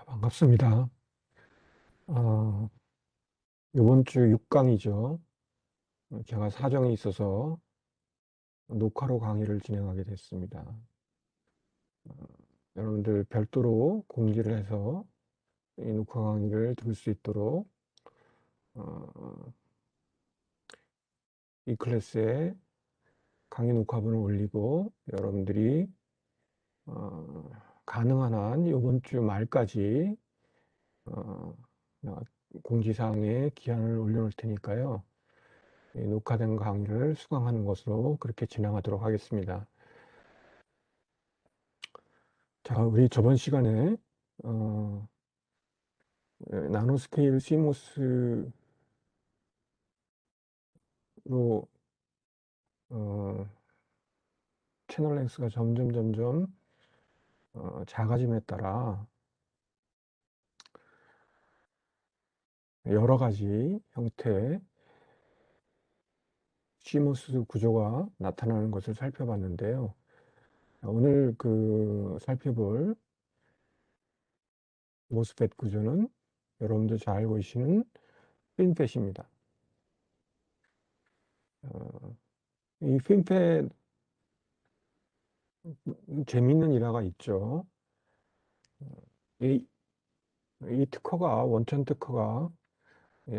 반갑습니다. 어, 이번 주 6강이죠. 제가 사정이 있어서 녹화로 강의를 진행하게 됐습니다. 여러분들 별도로 공지를 해서 이 녹화 강의를 들을 수 있도록 어, 이 클래스에 강의 녹화본을 올리고 여러분들이 어, 가능한 한 이번 주 말까지 어, 공지사항에 기한을 올려놓을 테니까요. 이 녹화된 강의를 수강하는 것으로 그렇게 진행하도록 하겠습니다. 자, 우리 저번 시간에 어, 나노스케일 CMOS로 어, 채널 랭스가 점점 작아짐에 따라 여러 가지 형태의 CMOS 구조가 나타나는 것을 살펴봤는데요. 오늘 살펴볼 모스펫 구조는 여러분들 잘 알고 계시는 핀펫입니다. 이 핀펫 재미있는 일화가 있죠. 이, 이 특허가 원천 특허가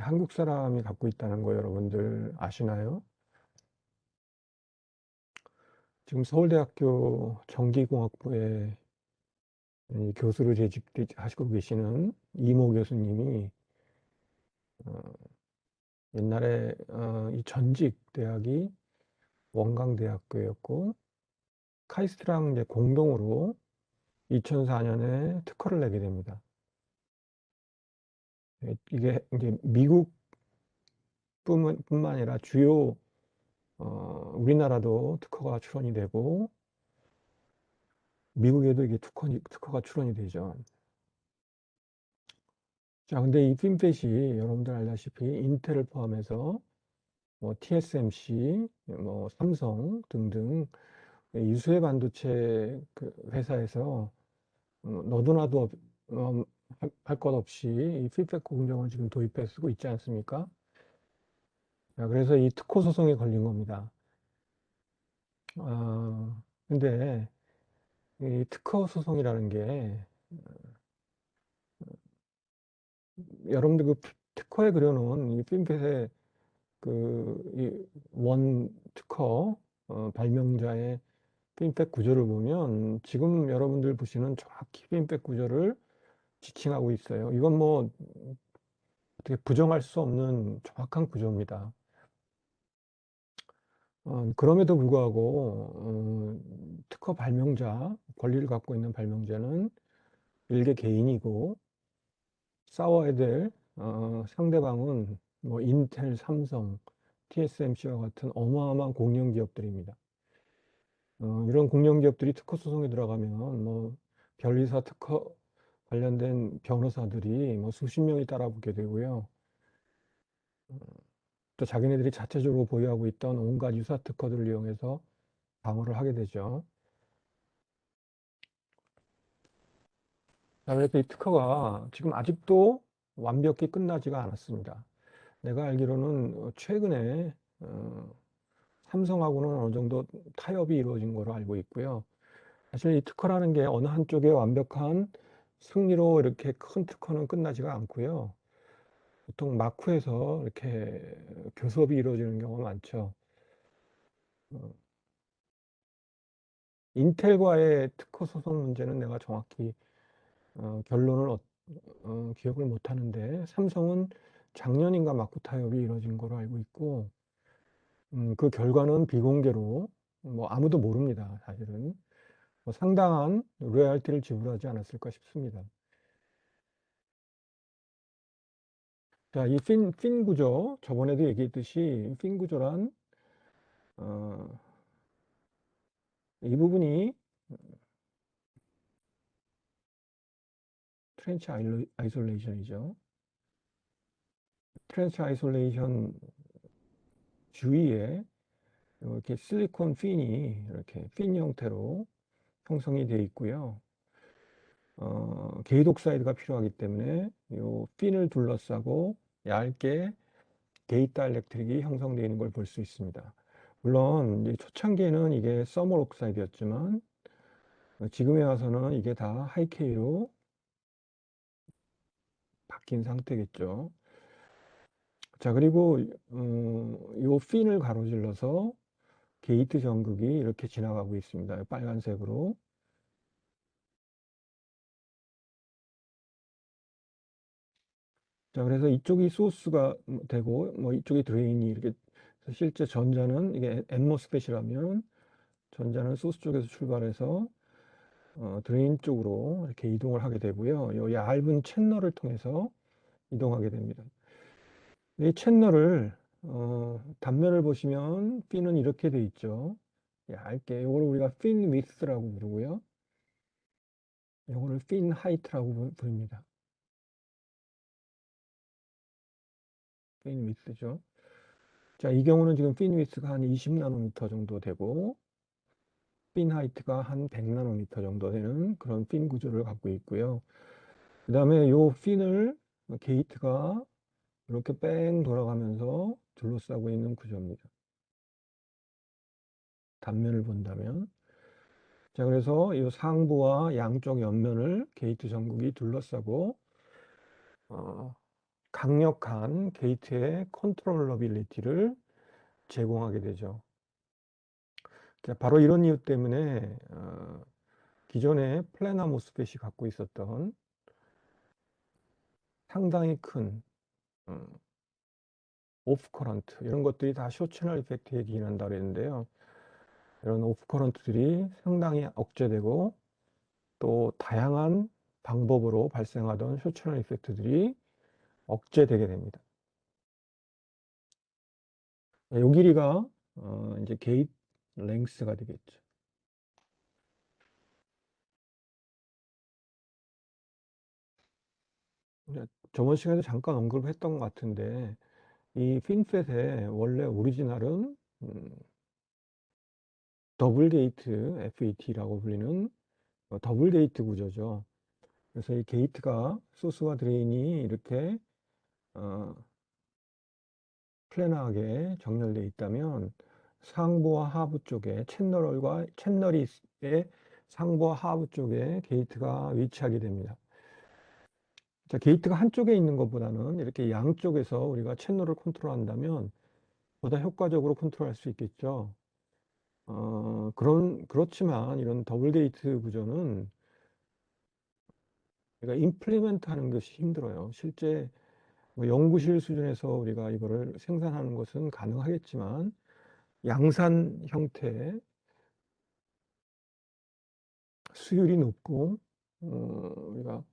한국 사람이 갖고 있다는 거 여러분들 아시나요? 지금 서울대학교 전기공학부에 교수로 재직하시고 계시는 이모 교수님이 옛날에 이 전직 대학이 원광대학교였고 카이스트랑 이제 공동으로 2004년에 특허를 내게 됩니다. 이게 이제 미국뿐만 아니라 주요 우리나라도 특허가 출원이 되고 미국에도 이게 특허가 출원이 되죠. 자, 근데 이 핀펫이 여러분들 알다시피 인텔을 포함해서 뭐 TSMC, 뭐 삼성 등등 유수의 반도체 회사에서 너도 나도 할 것 없이 이 핀펫 공정을 지금 도입해 쓰고 있지 않습니까? 자, 그래서 이 특허 소송에 걸린 겁니다. 근데 이 특허 소송이라는 게 여러분들 특허에 그려놓은 이 핀펫의 이 원 특허 발명자의 핀백 구조를 보면 지금 여러분들 보시는 정확히 핀백 구조를 지칭하고 있어요. 이건 뭐 어떻게 부정할 수 없는 정확한 구조입니다. 그럼에도 불구하고 특허 발명자, 권리를 갖고 있는 발명자는 일개 개인이고 싸워야 될 상대방은 뭐 인텔, 삼성, TSMC와 같은 어마어마한 공룡 기업들입니다. 이런 공룡 기업들이 특허 소송에 들어가면 뭐 변리사 특허 관련된 변호사들이 뭐 수십 명이 따라붙게 되고요. 또 자기네들이 자체적으로 보유하고 있던 온갖 유사 특허들을 이용해서 방어를 하게 되죠. 자, 그래서 이 특허가 지금 아직도 완벽히 끝나지가 않았습니다. 내가 알기로는 최근에 삼성하고는 어느 정도 타협이 이루어진 걸로 알고 있고요. 사실 이 특허라는 게 어느 한쪽의 완벽한 승리로 이렇게 큰 특허는 끝나지가 않고요. 보통 마쿠에서 이렇게 교섭이 이루어지는 경우가 많죠. 어, 인텔과의 특허 소송 문제는 내가 정확히 결론을 기억을 못 하는데 삼성은 작년인가 마쿠 타협이 이루어진 걸로 알고 있고 그 결과는 비공개로 뭐 아무도 모릅니다. 사실은 뭐 상당한 로열티를 지불하지 않았을까 싶습니다. 자, 이 핀 구조 저번에도 얘기했듯이 핀 구조란 어, 이 부분이 트렌치 아이솔레이션이죠. 트렌치 아이솔레이션 주위에 이렇게 실리콘 핀이 이렇게 핀 형태로 형성이 되어 있고요. 게이트 옥사이드가 필요하기 때문에 이 핀을 둘러싸고 얇게 게이트 다이렉트릭이 형성되어 있는 걸 볼 수 있습니다. 물론 이제 초창기에는 이게 서머 옥사이드였지만 지금에 와서는 이게 다 하이케이로 바뀐 상태겠죠. 자, 그리고 요 핀을 가로질러서 게이트 전극이 이렇게 지나가고 있습니다. 빨간색으로. 자, 그래서 이쪽이 소스가 되고, 뭐 이쪽이 드레인이 이렇게, 실제 전자는 이게 엠모스펫이라면 전자는 소스 쪽에서 출발해서 드레인 쪽으로 이렇게 이동을 하게 되고요. 이 얇은 채널을 통해서 이동하게 됩니다. 이 채널을 단면을 보시면 핀은 이렇게 돼 있죠. 얇게 이걸 우리가 핀 위스라고 부르고요. 이거를 핀 하이트라고 부릅니다. 핀 위스죠. 자, 이 경우는 지금 핀 위스가 한 20나노미터 정도 되고 핀 하이트가 한 100나노미터 정도 되는 그런 핀 구조를 갖고 있고요. 그 다음에 요 핀을 게이트가 이렇게 뺑 돌아가면서 둘러싸고 있는 구조입니다. 단면을 본다면. 자, 그래서 이 상부와 양쪽 옆면을 게이트 전극이 둘러싸고 어, 강력한 게이트의 컨트롤러빌리티를 제공하게 되죠. 자, 바로 이런 이유 때문에 기존에 플래너 모스펫이 갖고 있었던 상당히 큰 오프 커런트 이런 것들이 다 쇼채널 이펙트에 기인한다고 했는데요. 이런 오프 커런트들이 상당히 억제되고 또 다양한 방법으로 발생하던 쇼채널 이펙트들이 억제되게 됩니다. 요 길이가 이제 게이트 랭스가 되겠죠. 저번 시간에 잠깐 언급했던 것 같은데 이 핀셋의 원래 오리지널은 더블 게이트 FET라고 불리는 더블 게이트 구조죠. 그래서 이 게이트가 소스와 드레인이 이렇게 플래너하게 정렬되어 있다면 상부와 하부 쪽에 채널이 상부와 하부 쪽에 게이트가 위치하게 됩니다. 자, 게이트가 한쪽에 있는 것보다는 이렇게 양쪽에서 우리가 채널을 컨트롤한다면 보다 효과적으로 컨트롤할 수 있겠죠. 그렇지만 이런 더블 게이트 구조는 우리가 임플리멘트 하는 것이 힘들어요. 실제 뭐 연구실 수준에서 우리가 이거를 생산하는 것은 가능하겠지만 양산 형태의 수율이 높고 우리가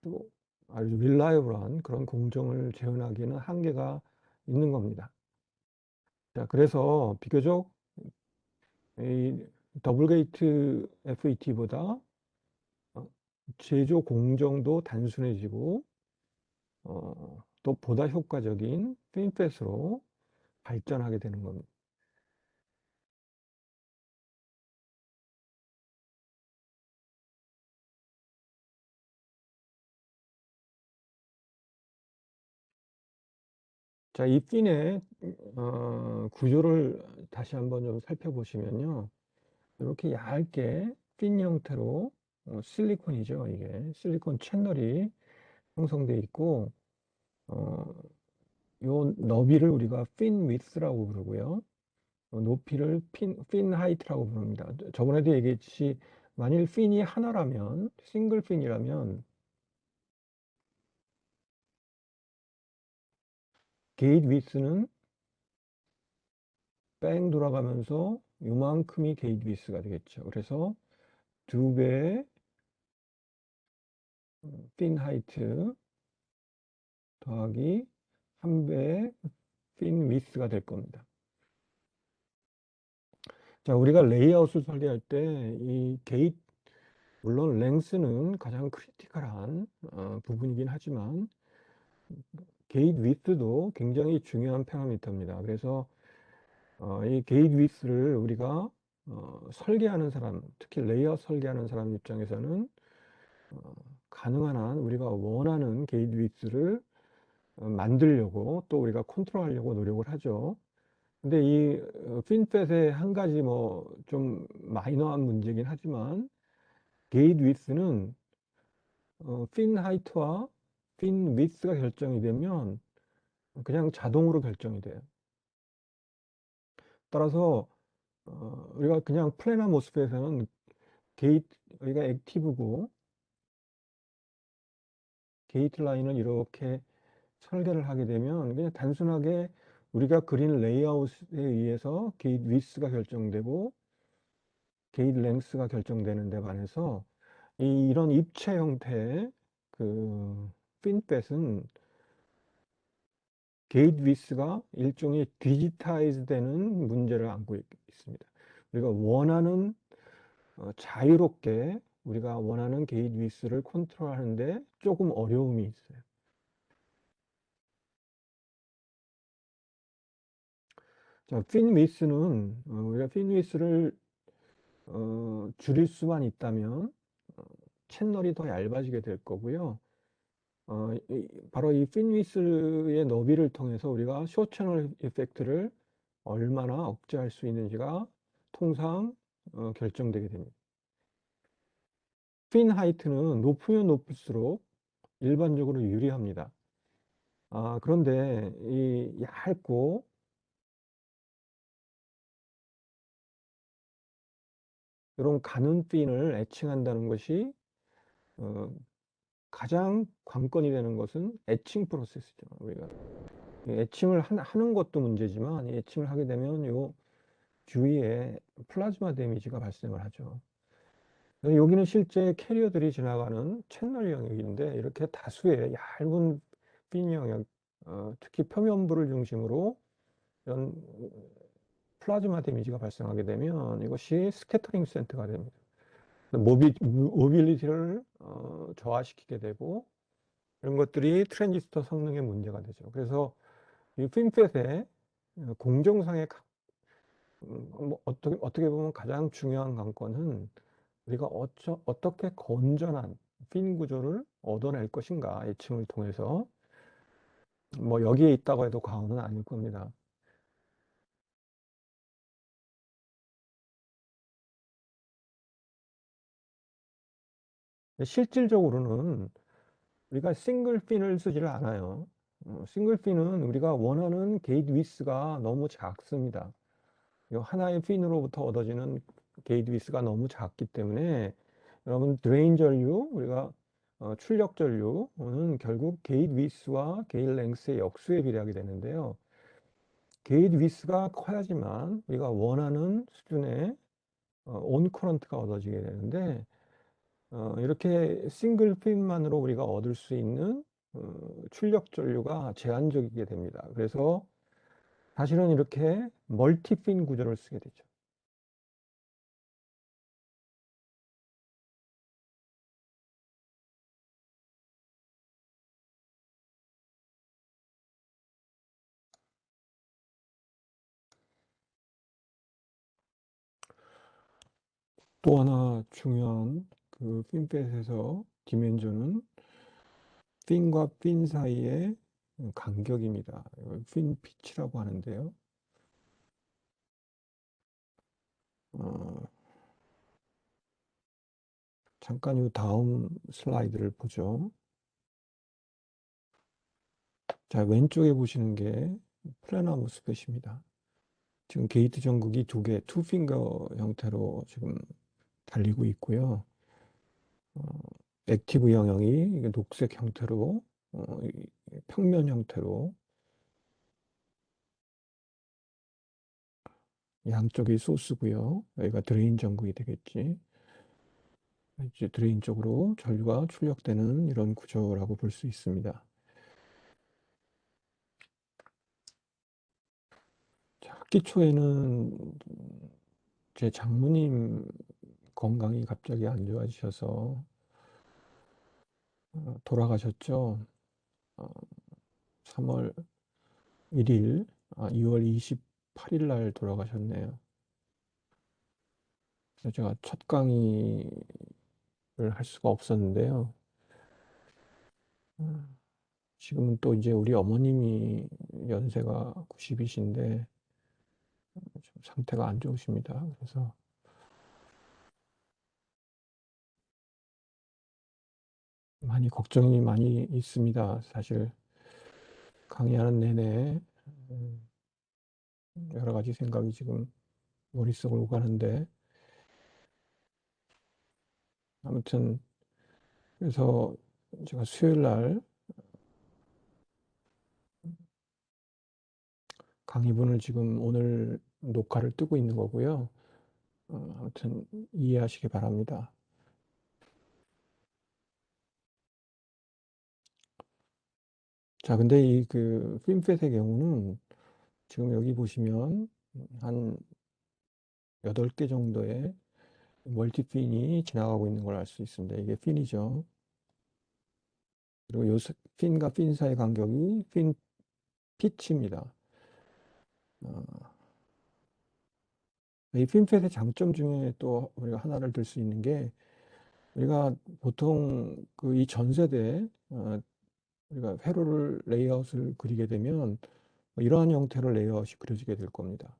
또 아주 릴라이블한 그런 공정을 재현하기에는 한계가 있는 겁니다. 자, 그래서 비교적 이 더블 게이트 FET보다 제조 공정도 단순해지고 또 보다 효과적인 핀펫으로 발전하게 되는 겁니다. 자, 이 핀의 구조를 다시 한번 좀 살펴보시면요. 이렇게 얇게 핀 형태로 실리콘이죠. 이게 실리콘 채널이 형성되어 있고 요 너비를 우리가 핀 위스라고 부르고요. 높이를 핀 하이트라고 부릅니다. 저번에도 얘기했듯이 만일 핀이 하나라면 싱글 핀이라면 게이트 위스는 뺑 돌아가면서 요만큼이 게이트 위스가 되겠죠. 그래서 두 배의 핀 하이트 더하기 한 배의 핀 위스가 될 겁니다. 자, 우리가 레이아웃을 설계할 때 이 게이트 물론 랭스는 가장 크리티컬한 부분이긴 하지만 게이트 위스도 굉장히 중요한 파라미터입니다. 그래서 이 게이트 위스를 우리가 설계하는 사람, 특히 레이아웃 설계하는 사람 입장에서는 가능한 한 우리가 원하는 게이트 위스를 만들려고 또 우리가 컨트롤하려고 노력을 하죠. 근데 이 핀펫의 한 가지 뭐 좀 마이너한 문제긴 하지만 게이트 위스는 핀 하이트와 핀 위스가 결정이 되면 그냥 자동으로 결정이 돼요. 따라서 우리가 그냥 플래너 모스펫에서는 게이트 여기가 액티브고 게이트 라인을 이렇게 설계를 하게 되면 그냥 단순하게 우리가 그린 레이아웃에 의해서 게이트 위스가 결정되고 게이트 랭스가 결정되는 데 반해서 이런 입체 형태의 그 핀뱃은 게이트 위스가 일종의 디지타이즈 되는 문제를 안고 있습니다. 우리가 원하는 자유롭게 우리가 원하는 게이트 위스를 컨트롤하는데 조금 어려움이 있어요. 자, 핀 위스는 우리가 핀 위스를 줄일 수만 있다면 채널이 더 얇아지게 될 거고요. 바로 이 핀 위스의 너비를 통해서 우리가 쇼 채널 이펙트를 얼마나 억제할 수 있는지가 통상 결정되게 됩니다. 핀 하이트는 높으면 높을수록 일반적으로 유리합니다. 그런데 이 얇고 이런 가는 핀을 애칭한다는 것이 가장 관건이 되는 것은 애칭 프로세스죠. 우리가 애칭을 하는 것도 문제지만 애칭을 하게 되면 요 주위에 플라즈마 데미지가 발생을 하죠. 여기는 실제 캐리어들이 지나가는 채널 영역인데 이렇게 다수의 얇은 핀 영역, 특히 표면부를 중심으로 이런 플라즈마 데미지가 발생하게 되면 이것이 스캐터링 센터가 됩니다. 모빌리티를 저하시키게 되고 이런 것들이 트랜지스터 성능에 문제가 되죠. 그래서 이 핀펫의 공정상의 어떻게 보면 가장 중요한 관건은 우리가 어떻게 건전한 핀 구조를 얻어낼 것인가 애칭을 통해서 뭐 여기에 있다고 해도 과언은 아닐 겁니다. 실질적으로는 우리가 싱글 핀을 쓰지를 않아요. 싱글 핀은 우리가 원하는 게이트 위스가 너무 작습니다. 이 하나의 핀으로부터 얻어지는 게이트 위스가 너무 작기 때문에 여러분 드레인 전류 우리가 출력 전류는 결국 게이트 위스와 게이트 랭스의 역수에 비례하게 되는데요. 게이트 위스가 커야지만 우리가 원하는 수준의 온 커런트가 얻어지게 되는데 이렇게 싱글 핀만으로 우리가 얻을 수 있는 출력 전류가 제한적이게 됩니다. 그래서 사실은 이렇게 멀티 핀 구조를 쓰게 되죠. 또 하나 중요한 그 핀뱃에서 디멘전은 핀과 핀 사이의 간격입니다. 핀 피치라고 하는데요. 어, 잠깐 이 다음 슬라이드를 보죠. 자, 왼쪽에 보시는 게 플래너 모스펫입니다. 지금 게이트 전극이 두 개, 투핑거 형태로 지금 달리고 있고요. 액티브 영역이 녹색 형태로, 평면 형태로 양쪽이 소스고요. 여기가 드레인 전극이 되겠지. 이제 드레인 쪽으로 전류가 출력되는 이런 구조라고 볼 수 있습니다. 자, 학기 초에는 제 장모님 건강이 갑자기 안 좋아지셔서 돌아가셨죠. 3월 1일, 2월 28일 날 돌아가셨네요. 그래서 제가 첫 강의를 할 수가 없었는데요. 음, 지금은 또 이제 우리 어머님이 연세가 90이신데 좀 상태가 안 좋으십니다. 그래서 많이 걱정이 많이 있습니다. 사실 강의하는 내내 음, 여러 가지 생각이 지금 머릿속을 오가는데 아무튼 그래서 제가 수요일 날 강의분을 지금 오늘 녹화를 뜨고 있는 거고요. 아무튼 이해하시기 바랍니다. 자, 근데 이 그 핀펫의 경우는 지금 여기 보시면 한 8개 정도의 멀티핀이 지나가고 있는 걸 알 수 있습니다. 이게 핀이죠. 그리고 요 핀과 핀 사이 간격이 핀 피치입니다. 어, 이 핀펫의 장점 중에 또 우리가 하나를 들 수 있는 게 우리가 보통 그 이 전세대 우리가 회로를 레이아웃을 그리게 되면 이러한 형태로 레이아웃이 그려지게 될 겁니다.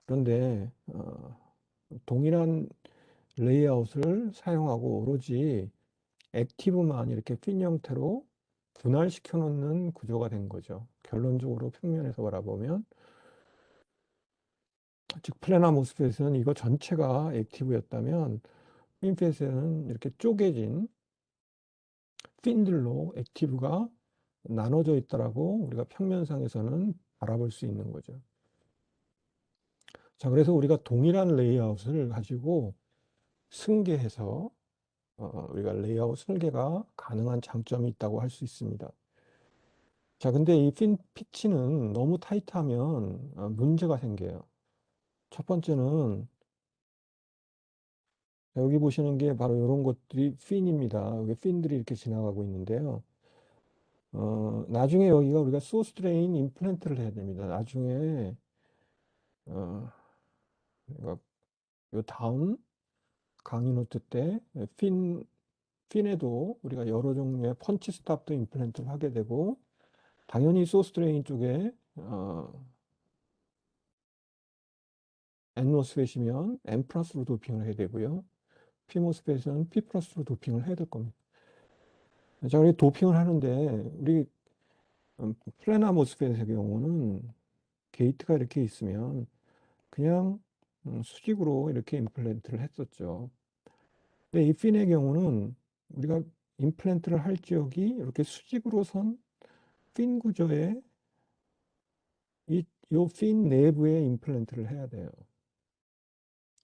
그런데 동일한 레이아웃을 사용하고 오로지 액티브만 이렇게 핀 형태로 분할시켜 놓는 구조가 된 거죠. 결론적으로 평면에서 바라보면 즉 플래너 모스펫은 이거 전체가 액티브였다면 핀펫에는 이렇게 쪼개진 핀들로 액티브가 나눠져 있다라고 우리가 평면상에서는 바라볼 수 있는 거죠. 자, 그래서 우리가 동일한 레이아웃을 가지고 승계해서 우리가 레이아웃 설계가 가능한 장점이 있다고 할 수 있습니다. 자, 근데 이 핀 피치는 너무 타이트하면 문제가 생겨요. 첫 번째는 여기 보시는 게 바로 이런 것들이 핀입니다. 여기 핀들이 이렇게 지나가고 있는데요. 나중에 여기가 우리가 소스 드레인 임플란트를 해야 됩니다. 나중에 어, 그러니까 요 다음 강의 노트 때 핀에도 우리가 여러 종류의 펀치 스탑도 임플란트를 하게 되고 당연히 소스 드레인 쪽에 N모스펫이면 N 플러스로 도핑을 해야 되고요. P모스펫은 P 플러스로 도핑을 해야 될 겁니다. 자, 우리 도핑을 하는데 우리 플래너 모스펫의 경우는 게이트가 이렇게 있으면 그냥 수직으로 이렇게 임플란트를 했었죠. 근데 이 핀의 경우는 우리가 임플란트를 할 지역이 이렇게 수직으로 선 핀 구조에 이핀 내부에 임플란트를 해야 돼요.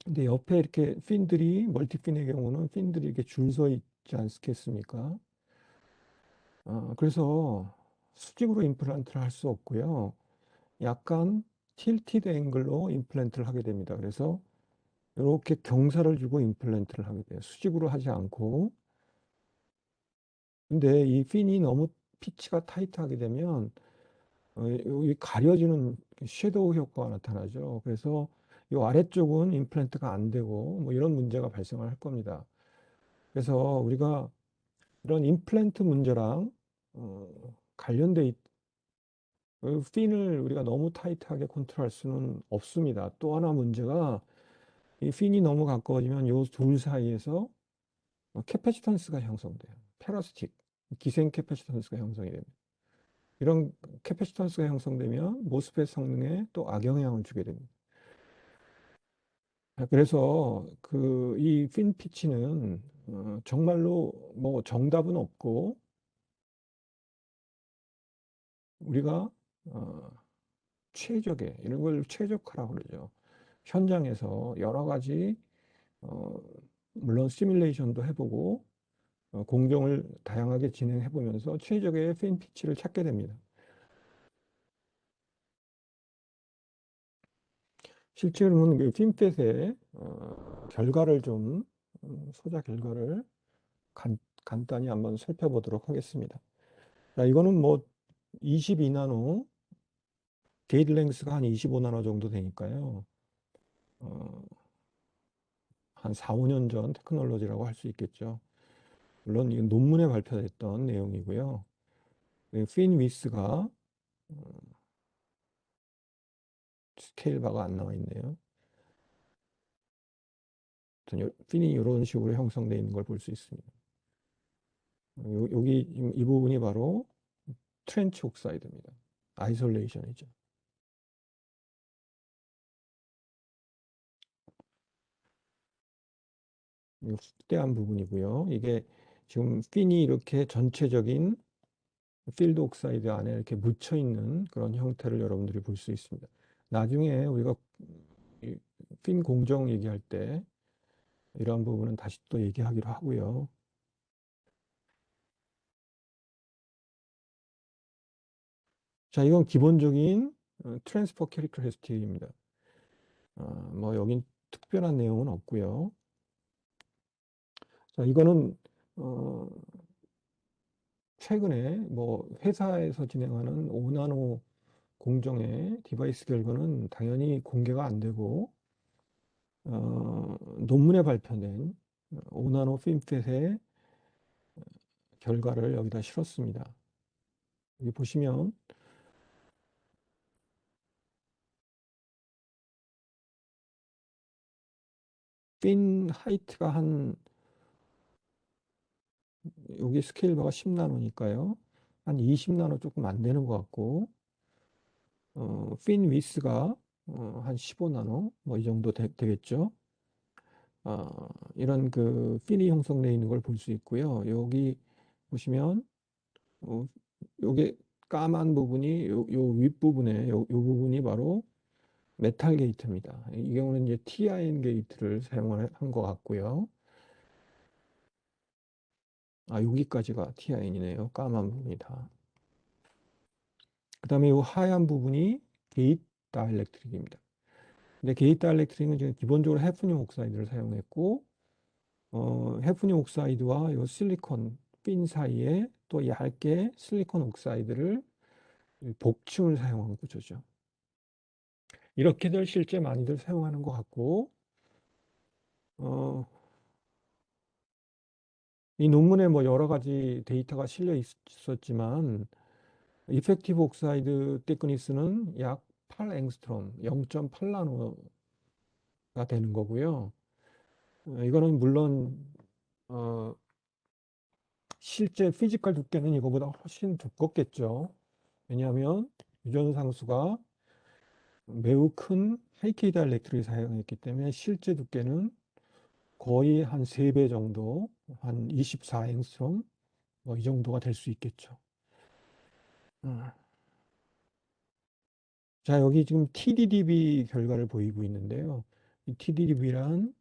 근데 옆에 이렇게 핀들이 멀티핀의 경우는 핀들이 이렇게 줄 서 있지 않겠습니까? 그래서 수직으로 임플란트를 할 수 없고요. 약간 틸티드 앵글로 임플란트를 하게 됩니다. 그래서 이렇게 경사를 주고 임플란트를 하게 돼요. 수직으로 하지 않고. 근데 이 핀이 너무 피치가 타이트하게 되면 여기 가려지는 섀도우 효과가 나타나죠. 그래서 이 아래쪽은 임플란트가 안 되고 뭐 이런 문제가 발생을 할 겁니다. 그래서 우리가 이런 임플란트 문제랑 관련돼 핀을 우리가 너무 타이트하게 컨트롤할 수는 없습니다. 또 하나 문제가 이 핀이 너무 가까워지면 요 둘 사이에서 캐파시턴스가 형성돼요. 페러스틱, 기생 캐파시턴스가 형성이 됩니다. 이런 캐파시턴스가 형성되면 모스펫 성능에 또 악영향을 주게 됩니다. 그래서 그 이 핀 피치는 정말로 뭐 정답은 없고 우리가 어, 최적의 이런 걸 최적화라고 그러죠. 현장에서 여러 가지 어, 물론 시뮬레이션도 해보고 공정을 다양하게 진행해 보면서 최적의 핀 피치를 찾게 됩니다. 실제로는 그 핀펫의 결과를 좀 소자 결과를 간단히 한번 살펴보도록 하겠습니다. 자, 이거는 뭐 22나노 게이트 랭스가 한 25나노 정도 되니까요. 어, 한 4, 5년 전 테크놀로지라고 할 수 있겠죠. 물론 이 논문에 발표됐던 내용이고요. 핀 위스가 스케일 바가 안 나와 있네요. 핀이 이런 식으로 형성되어 있는 걸 볼 수 있습니다. 여기 이 부분이 바로 트렌치 옥사이드입니다. 아이솔레이션이죠. 확대한 부분이고요. 이게 지금 핀이 이렇게 전체적인 필드 옥사이드 안에 이렇게 묻혀 있는 그런 형태를 여러분들이 볼 수 있습니다. 나중에 우리가 핀 공정 얘기할 때 이러한 부분은 다시 또 얘기하기로 하고요. 자, 이건 기본적인 트랜스퍼 캐릭터리스틱입니다. 뭐 여긴 특별한 내용은 없고요. 자, 이거는 최근에 뭐 회사에서 진행하는 5나노 공정의 디바이스 결과는 당연히 공개가 안 되고 논문에 발표된 5나노 핀펫의 결과를 여기다 실었습니다. 여기 보시면 핀 하이트가 한 여기 스케일 바가 10나노니까요. 한 20나노 조금 안 되는 것 같고 핀 위스가 한 15나노 뭐 이 정도 되겠죠. 이런 그 핀이 형성되어 있는 걸 볼 수 있고요. 여기 보시면 어, 요게 까만 부분이 요 윗부분에 요 부분이 바로 메탈 게이트입니다. 이 경우는 이제 TIN 게이트를 사용한 것 같고요. 여기까지가 TIN이네요. 까만 부분이 다. 그 다음에 이 하얀 부분이 게이트 다이렉트릭입니다. 근데 게이트 다이렉트릭은 지금 기본적으로 해프늄 옥사이드를 사용했고, 해프늄 옥사이드와 요 실리콘 핀 사이에 또 얇게 실리콘 옥사이드를 복층을 사용한 구조죠. 이렇게들 실제 많이들 사용하는 것 같고, 어, 이 논문에 뭐 여러 가지 데이터가 실려 있었지만, 이펙티브 옥사이드 티크니스는 약 8앵스트롬, 0.8나노가 되는 거고요. 이거는 물론 어, 실제 피지컬 두께는 이거보다 훨씬 두껍겠죠. 왜냐하면 유전상수가 매우 큰 하이케이 다이렉트를 사용했기 때문에 실제 두께는 거의 한 3배 정도, 한 24앵스트롬 뭐 이 정도가 될 수 있겠죠. 자, 여기 지금 TDDB 결과를 보이고 있는데요. 이 TDDB란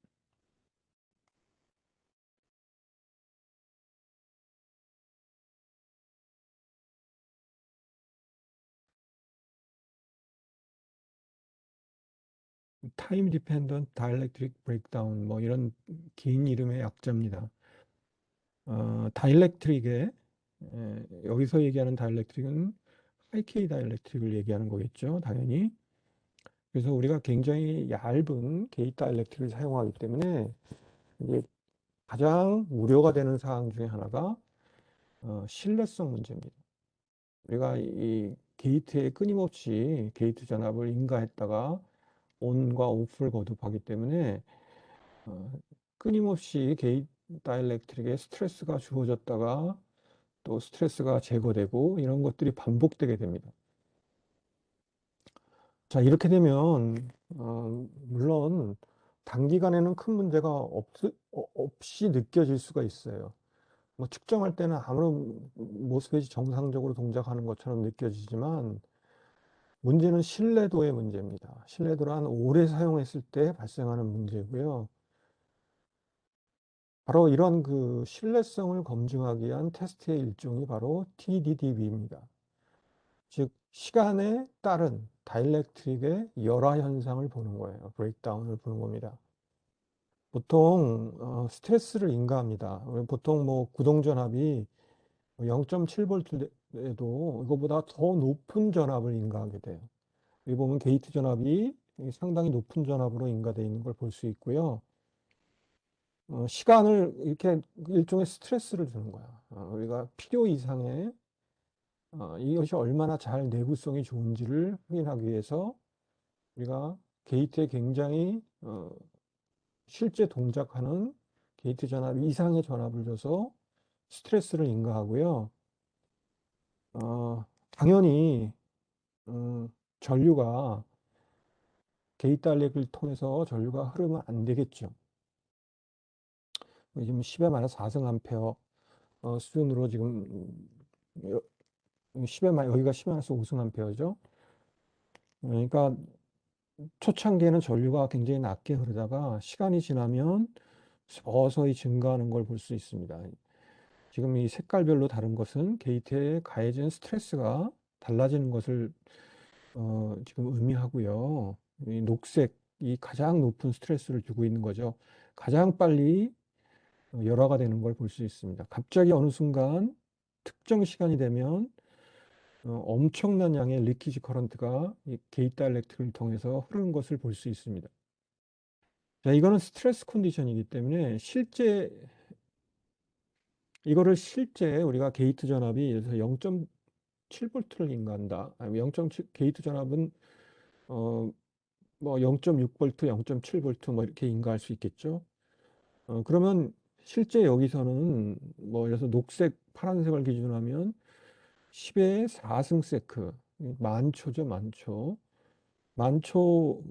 타임 디펜던트 다이렉트릭 브레이크다운 뭐 이런 긴 이름의 약자입니다. 다이렉트릭에 여기서 얘기하는 다이렉트릭은 하이케이 다이렉트릭을 얘기하는 거겠죠, 당연히. 그래서 우리가 굉장히 얇은 게이트 다이렉트릭을 사용하기 때문에 이제 가장 우려가 되는 사항 중에 하나가 신뢰성 문제입니다. 우리가 이 게이트에 끊임없이 게이트 전압을 인가했다가 온과 오프를 거듭하기 때문에 끊임없이 게이트 다이렉트릭에 스트레스가 주어졌다가 또 스트레스가 제거되고 이런 것들이 반복되게 됩니다. 자, 이렇게 되면 물론 단기간에는 큰 문제가 없이 느껴질 수가 있어요. 뭐 측정할 때는 아무런 모습이 정상적으로 동작하는 것처럼 느껴지지만 문제는 신뢰도의 문제입니다. 신뢰도란 오래 사용했을 때 발생하는 문제고요. 바로 이런 그 신뢰성을 검증하기 위한 테스트의 일종이 바로 TDDB입니다. 즉 시간에 따른 다이렉트릭의 열화 현상을 보는 거예요. 브레이크다운을 보는 겁니다. 보통 스트레스를 인가합니다. 보통 뭐 구동전압이 0.7V에도 이거보다 더 높은 전압을 인가하게 돼요. 여기 보면 게이트 전압이 상당히 높은 전압으로 인가되어 있는 걸 볼 수 있고요. 시간을 이렇게 일종의 스트레스를 주는 거야. 우리가 필요 이상의 이것이 얼마나 잘 내구성이 좋은지를 확인하기 위해서 우리가 게이트에 굉장히 실제 동작하는 게이트 전압 이상의 전압을 줘서 스트레스를 인가하고요. 당연히 전류가 게이트 알렉을 통해서 전류가 흐르면 안 되겠죠. 지금 10에 마이너스 4승 암페어 수준으로 지금 10에 여기가 10에 마이너스 5승 암페어죠. 그러니까 초창기에는 전류가 굉장히 낮게 흐르다가 시간이 지나면 서서히 증가하는 걸 볼 수 있습니다. 지금 이 색깔별로 다른 것은 게이트에 가해진 스트레스가 달라지는 것을 지금 의미하고요. 이 녹색이 가장 높은 스트레스를 주고 있는 거죠. 가장 빨리 열화가 되는 걸 볼 수 있습니다. 갑자기 어느 순간 특정 시간이 되면 엄청난 양의 리키지 커런트가 이 게이트 다이렉트를 통해서 흐르는 것을 볼 수 있습니다. 자, 이거는 스트레스 컨디션이기 때문에 이거를 실제 우리가 게이트 전압이 예를 들어서 0.7V를 인가한다. 아니 0.7 게이트 전압은 뭐 0.6V, 0.7V 뭐 이렇게 인가할 수 있겠죠. 그러면 실제 여기서는 뭐 예를 들어서 녹색, 파란색을 기준으로 하면 10의 4승 세크, 만초죠, 만초. 만초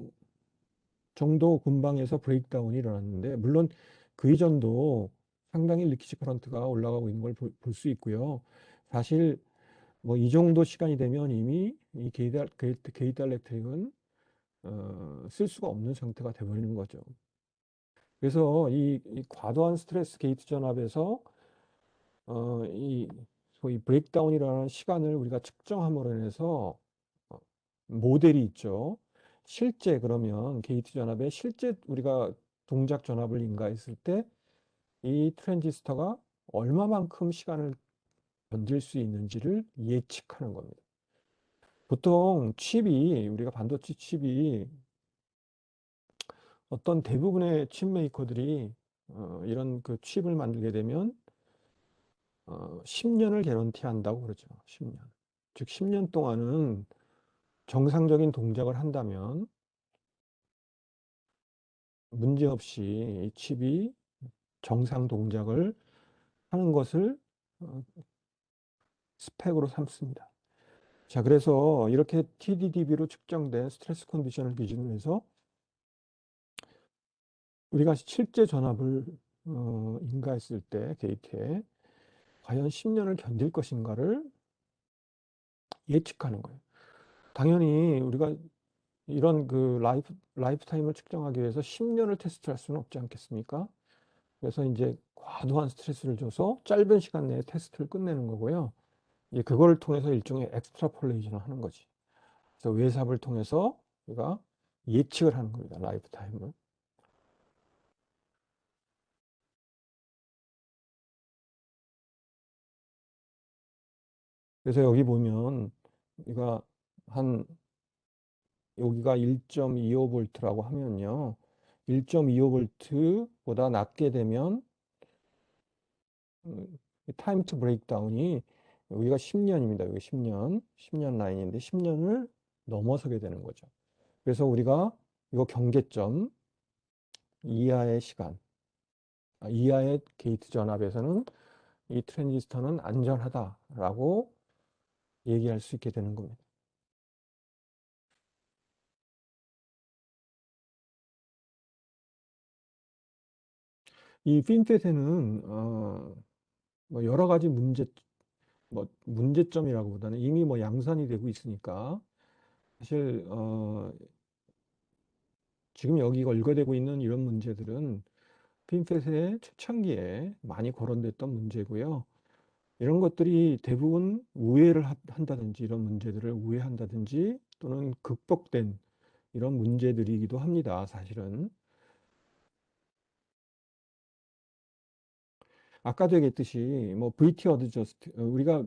정도 근방에서 브레이크다운이 일어났는데, 물론 그 이전도 상당히 리키지 커런트가 올라가고 있는 걸 볼 수 있고요. 사실 뭐 이 정도 시간이 되면 이미 이 게이트 엘렉트릭은 쓸 수가 없는 상태가 되어버리는 거죠. 그래서 이 과도한 스트레스 게이트 전압에서 이 소위 브레이크다운이라는 시간을 우리가 측정함으로 인해서 어, 모델이 있죠. 실제 그러면 게이트 전압에 실제 우리가 동작 전압을 인가했을 때 이 트랜지스터가 얼마만큼 시간을 견딜 수 있는지를 예측하는 겁니다. 보통 칩이 우리가 반도체 칩이 어떤 대부분의 칩 메이커들이 이런 그 칩을 만들게 되면 10년을 개런티한다고 그러죠. 10년. 즉 10년 동안은 정상적인 동작을 한다면 문제없이 이 칩이 정상 동작을 하는 것을 스펙으로 삼습니다. 자, 그래서 이렇게 TDDB로 측정된 스트레스 컨디션을 기준으로 해서 우리가 실제 전압을 인가했을 때 게이트에 과연 10년을 견딜 것인가를 예측하는 거예요. 당연히 우리가 이런 그 라이프 타임을 측정하기 위해서 10년을 테스트할 수는 없지 않겠습니까? 그래서 이제 과도한 스트레스를 줘서 짧은 시간 내에 테스트를 끝내는 거고요. 이제 그걸 통해서 일종의 엑스트라폴레이션을 하는 거지. 그래서 외삽을 통해서 우리가 예측을 하는 겁니다. 라이프 타임을. 그래서 여기 보면 우리가 한 여기가 1.25V라고 하면요. 1.25V보다 낮게 되면 타임 투 브레이크다운이 여기가 10년입니다. 여기 10년, 10년 라인인데 10년을 넘어서게 되는 거죠. 그래서 우리가 이거 경계점 이하의 시간, 이하의 게이트 전압에서는 이 트랜지스터는 안전하다라고 얘기할 수 있게 되는 겁니다. 이 핀팻에는 뭐 여러 가지 문제점이라고보다는 이미 뭐 양산이 되고 있으니까 사실 지금 여기 걸거되고 있는 이런 문제들은 핀셋의 초창기에 많이 거론됐던 문제고요. 이런 것들이 대부분 우회를 한다든지 이런 문제들을 우회한다든지 또는 극복된 이런 문제들이기도 합니다. 사실은 아까도 얘기했듯이 뭐 VT 어드저스트 우리가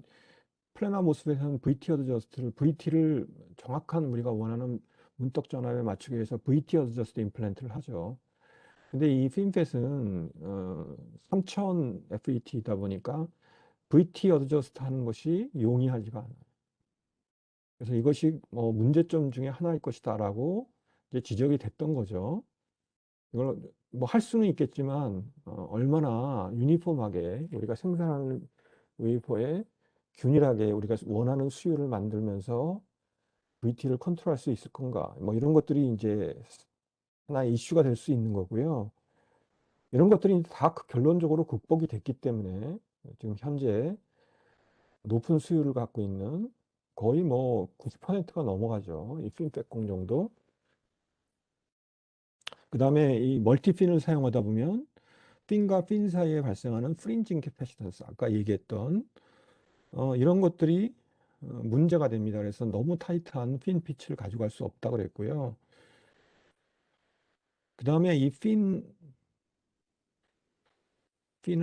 플래너 모습에서는 VT 어드저스트를 VT를 정확한 우리가 원하는 문떡 전압에 맞추기 위해서 VT 어드저스트 임플란트를 하죠. 근데 이 핀펫은 3000 FET이다 보니까 VT 어드저스트 하는 것이 용이하지가 않아요. 그래서 이것이 문제점 중에 하나일 것이다라고 이제 지적이 됐던 거죠. 이걸 뭐 할 수는 있겠지만 얼마나 유니폼하게 우리가 생산하는 웨이퍼에 균일하게 우리가 원하는 수율을 만들면서 VT를 컨트롤할 수 있을 건가? 뭐 이런 것들이 이제 하나의 이슈가 될 수 있는 거고요. 이런 것들이 다 결론적으로 극복이 됐기 때문에 지금 현재 높은 수율을 갖고 있는 거의 뭐 90%가 넘어가죠. 이 핀백 공정도. 그 다음에 이 멀티핀을 사용하다 보면 핀과 핀 사이에 발생하는 프린징 캐패시턴스, 아까 얘기했던 이런 것들이 문제가 됩니다. 그래서 너무 타이트한 핀 피치를 가져갈 수 없다고 그랬고요. 그 다음에 이 핀을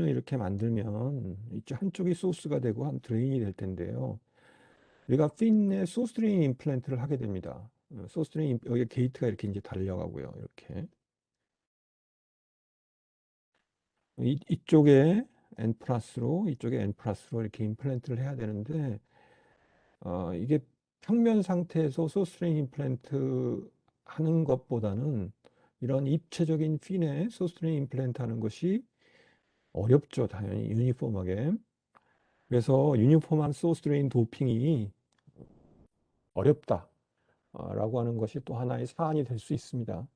이렇게 만들면 이쪽 한쪽이 소스가 되고 한 드레인이 될 텐데요. 우리가 핀에 소스 드레인 임플란트를 하게 됩니다. 소스 드레인 여기 게이트가 이렇게 이제 달려가고요. 이렇게 이쪽에 N 플러스로 이쪽에 N 플러스로 이렇게 임플란트를 해야 되는데 이게 평면 상태에서 소스 드레인 임플란트 하는 것보다는 이런 입체적인 핀에 소스 드레인 임플란트 하는 것이 어렵죠. 당연히 유니폼하게. 그래서 유니폼한 소스 드레인 도핑이 어렵다. 라고 하는 것이 또 하나의 사안이 될 수 있습니다.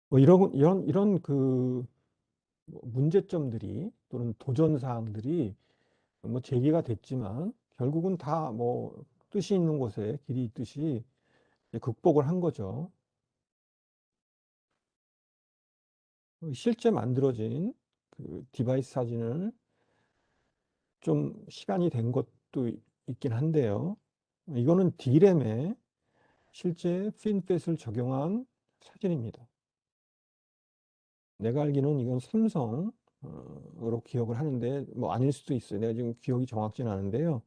뭐 이런 그 문제점들이 또는 도전 사항들이 뭐 제기가 됐지만 결국은 다 뭐 뜻이 있는 곳에 길이 있듯이 극복을 한 거죠. 실제 만들어진 그 디바이스 사진을 좀 시간이 된 것도 있긴 한데요. 이거는 D램에 실제 핀펫을 적용한 사진입니다. 내가 알기로는 이건 삼성으로 기억을 하는데 뭐 아닐 수도 있어요. 내가 지금 기억이 정확지는 않은데요.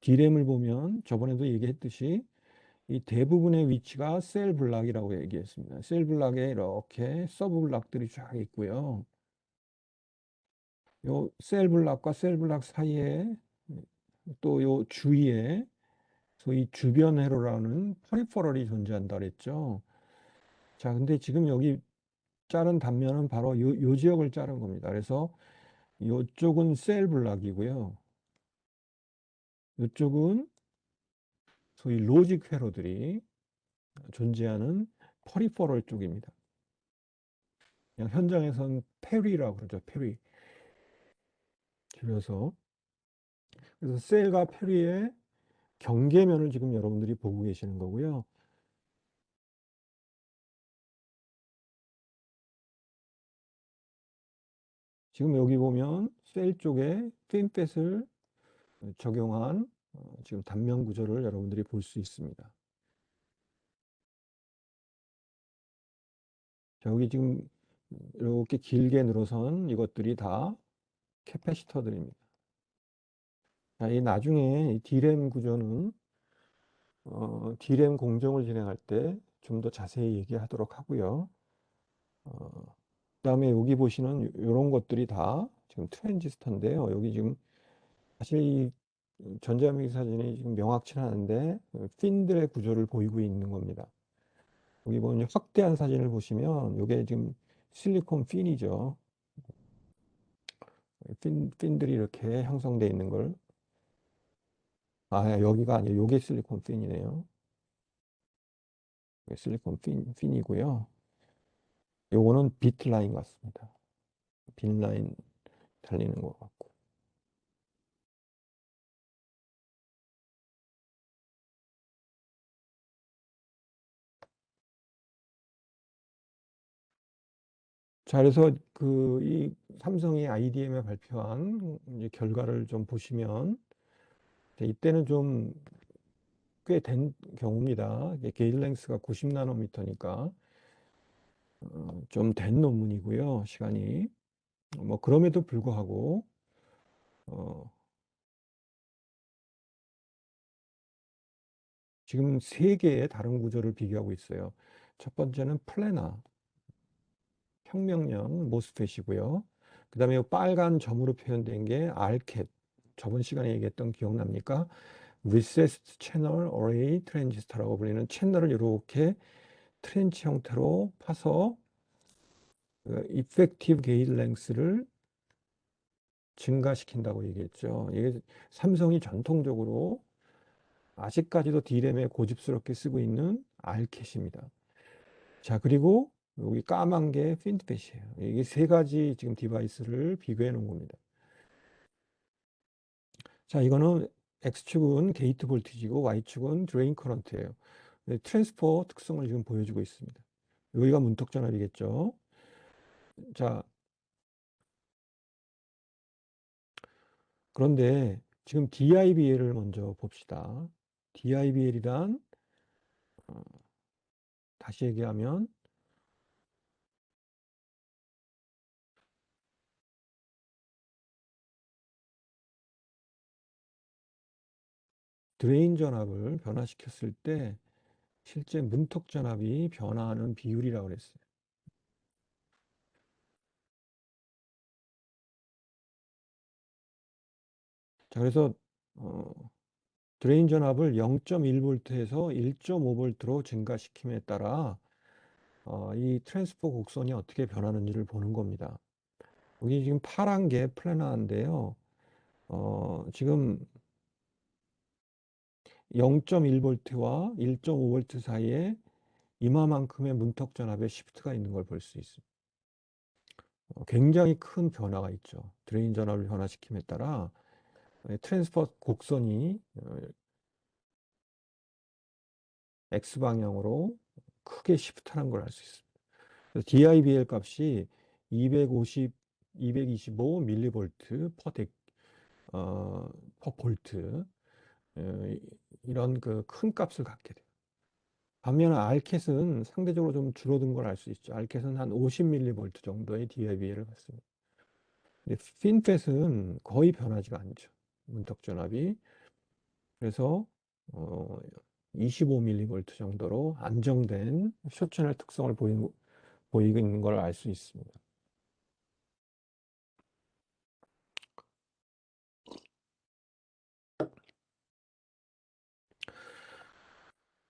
D램을 보면 저번에도 얘기했듯이 이 대부분의 위치가 셀 블락이라고 얘기했습니다. 셀 블락에 이렇게 서브 블락들이 쫙 있고요. 요 셀 블락과 셀 블락 사이에 또 요 주위에 소위 주변 회로라는 퍼리퍼럴이 존재한다 그랬죠. 자, 근데 지금 여기 자른 단면은 바로 요 지역을 자른 겁니다. 그래서 요쪽은 셀 블락이고요. 이쪽은 소위 로직 회로들이 존재하는 퍼리퍼럴 쪽입니다. 그냥 현장에서는 페리라고 그러죠. 페리. 줄여서. 그래서 셀과 페리의 경계면을 지금 여러분들이 보고 계시는 거고요. 지금 여기 보면 셀 쪽에 핀펫을 적용한 지금 단면 구조를 여러분들이 볼 수 있습니다. 자, 여기 지금 이렇게 길게 늘어선 이것들이 다 캐패시터들입니다. 자, 이 나중에 이 D램 구조는 D램 공정을 진행할 때 좀 더 자세히 얘기하도록 하고요. 그다음에 여기 보시는 이런 것들이 다 지금 트랜지스터인데요. 여기 지금 사실 이 전자미기 사진이 지금 명확치는 않은데 핀들의 구조를 보이고 있는 겁니다. 여기 보면 확대한 사진을 보시면 이게 지금 실리콘 핀이죠. 핀들이 이렇게 형성되어 있는 걸. 여기가 아니에요. 이게 실리콘 핀이네요. 실리콘 핀이고요. 요거는 비트 라인 같습니다. 빈 라인 달리는 것 같고. 자, 그래서 이 삼성이 IDM에 발표한 이제 결과를 좀 보시면 이때는 좀 꽤 된 경우입니다. 게일 랭스가 90 나노미터니까 좀 된 논문이고요. 시간이 뭐 그럼에도 불구하고 어, 지금 세 개의 다른 구조를 비교하고 있어요. 첫 번째는 플래너, 평명형 모스펫이고요. 그 다음에 빨간 점으로 표현된 게 알캣. 저번 시간에 얘기했던 기억납니까? Recessed Channel Array Transistor라고 불리는 채널을 이렇게 트렌치 형태로 파서 Effective Gate Length를 증가시킨다고 얘기했죠. 이게 삼성이 전통적으로 아직까지도 D램에 고집스럽게 쓰고 있는 알캣입니다. 자, 그리고 여기 까만 게 핀팻이에요. 이게 세 가지 지금 디바이스를 비교해 놓은 겁니다. 자, 이거는 X축은 게이트 볼티지고 Y축은 드레인 커런트예요. 트랜스퍼 특성을 지금 보여주고 있습니다. 여기가 문턱 전압이겠죠. 자, 그런데 지금 DIBL을 먼저 봅시다. DIBL이란 다시 얘기하면 드레인 전압을 변화시켰을 때 실제 문턱 전압이 변화하는 비율이라고 그랬어요. 자, 그래서 드레인 전압을 0.1V에서 1.5V로 증가시킴에 따라 이 트랜스포 곡선이 어떻게 변하는지를 보는 겁니다. 여기 지금 파란 게 플래너인데요. 지금 0.1V와 1.5V 사이에 이마만큼의 문턱 전압의 시프트가 있는 걸 볼 수 있습니다. 굉장히 큰 변화가 있죠. 드레인 전압을 변화시킴에 따라 트랜스퍼 곡선이 X방향으로 크게 시프트하는 걸 알 수 있습니다. 그래서 DIBL 값이 250, 225 밀리볼트 퍼 볼트 이런 그 큰 값을 갖게 돼요. 반면에 알캣은 상대적으로 좀 줄어든 걸 알 수 있죠. 알캣은 한 50 밀리볼트 정도의 DIBL을 갖습니다. 근데 핀팻은 거의 변하지가 않죠. 문턱 전압이. 그래서 25 밀리볼트 정도로 안정된 숏 채널 특성을 보이고 있는 걸 알 수 있습니다.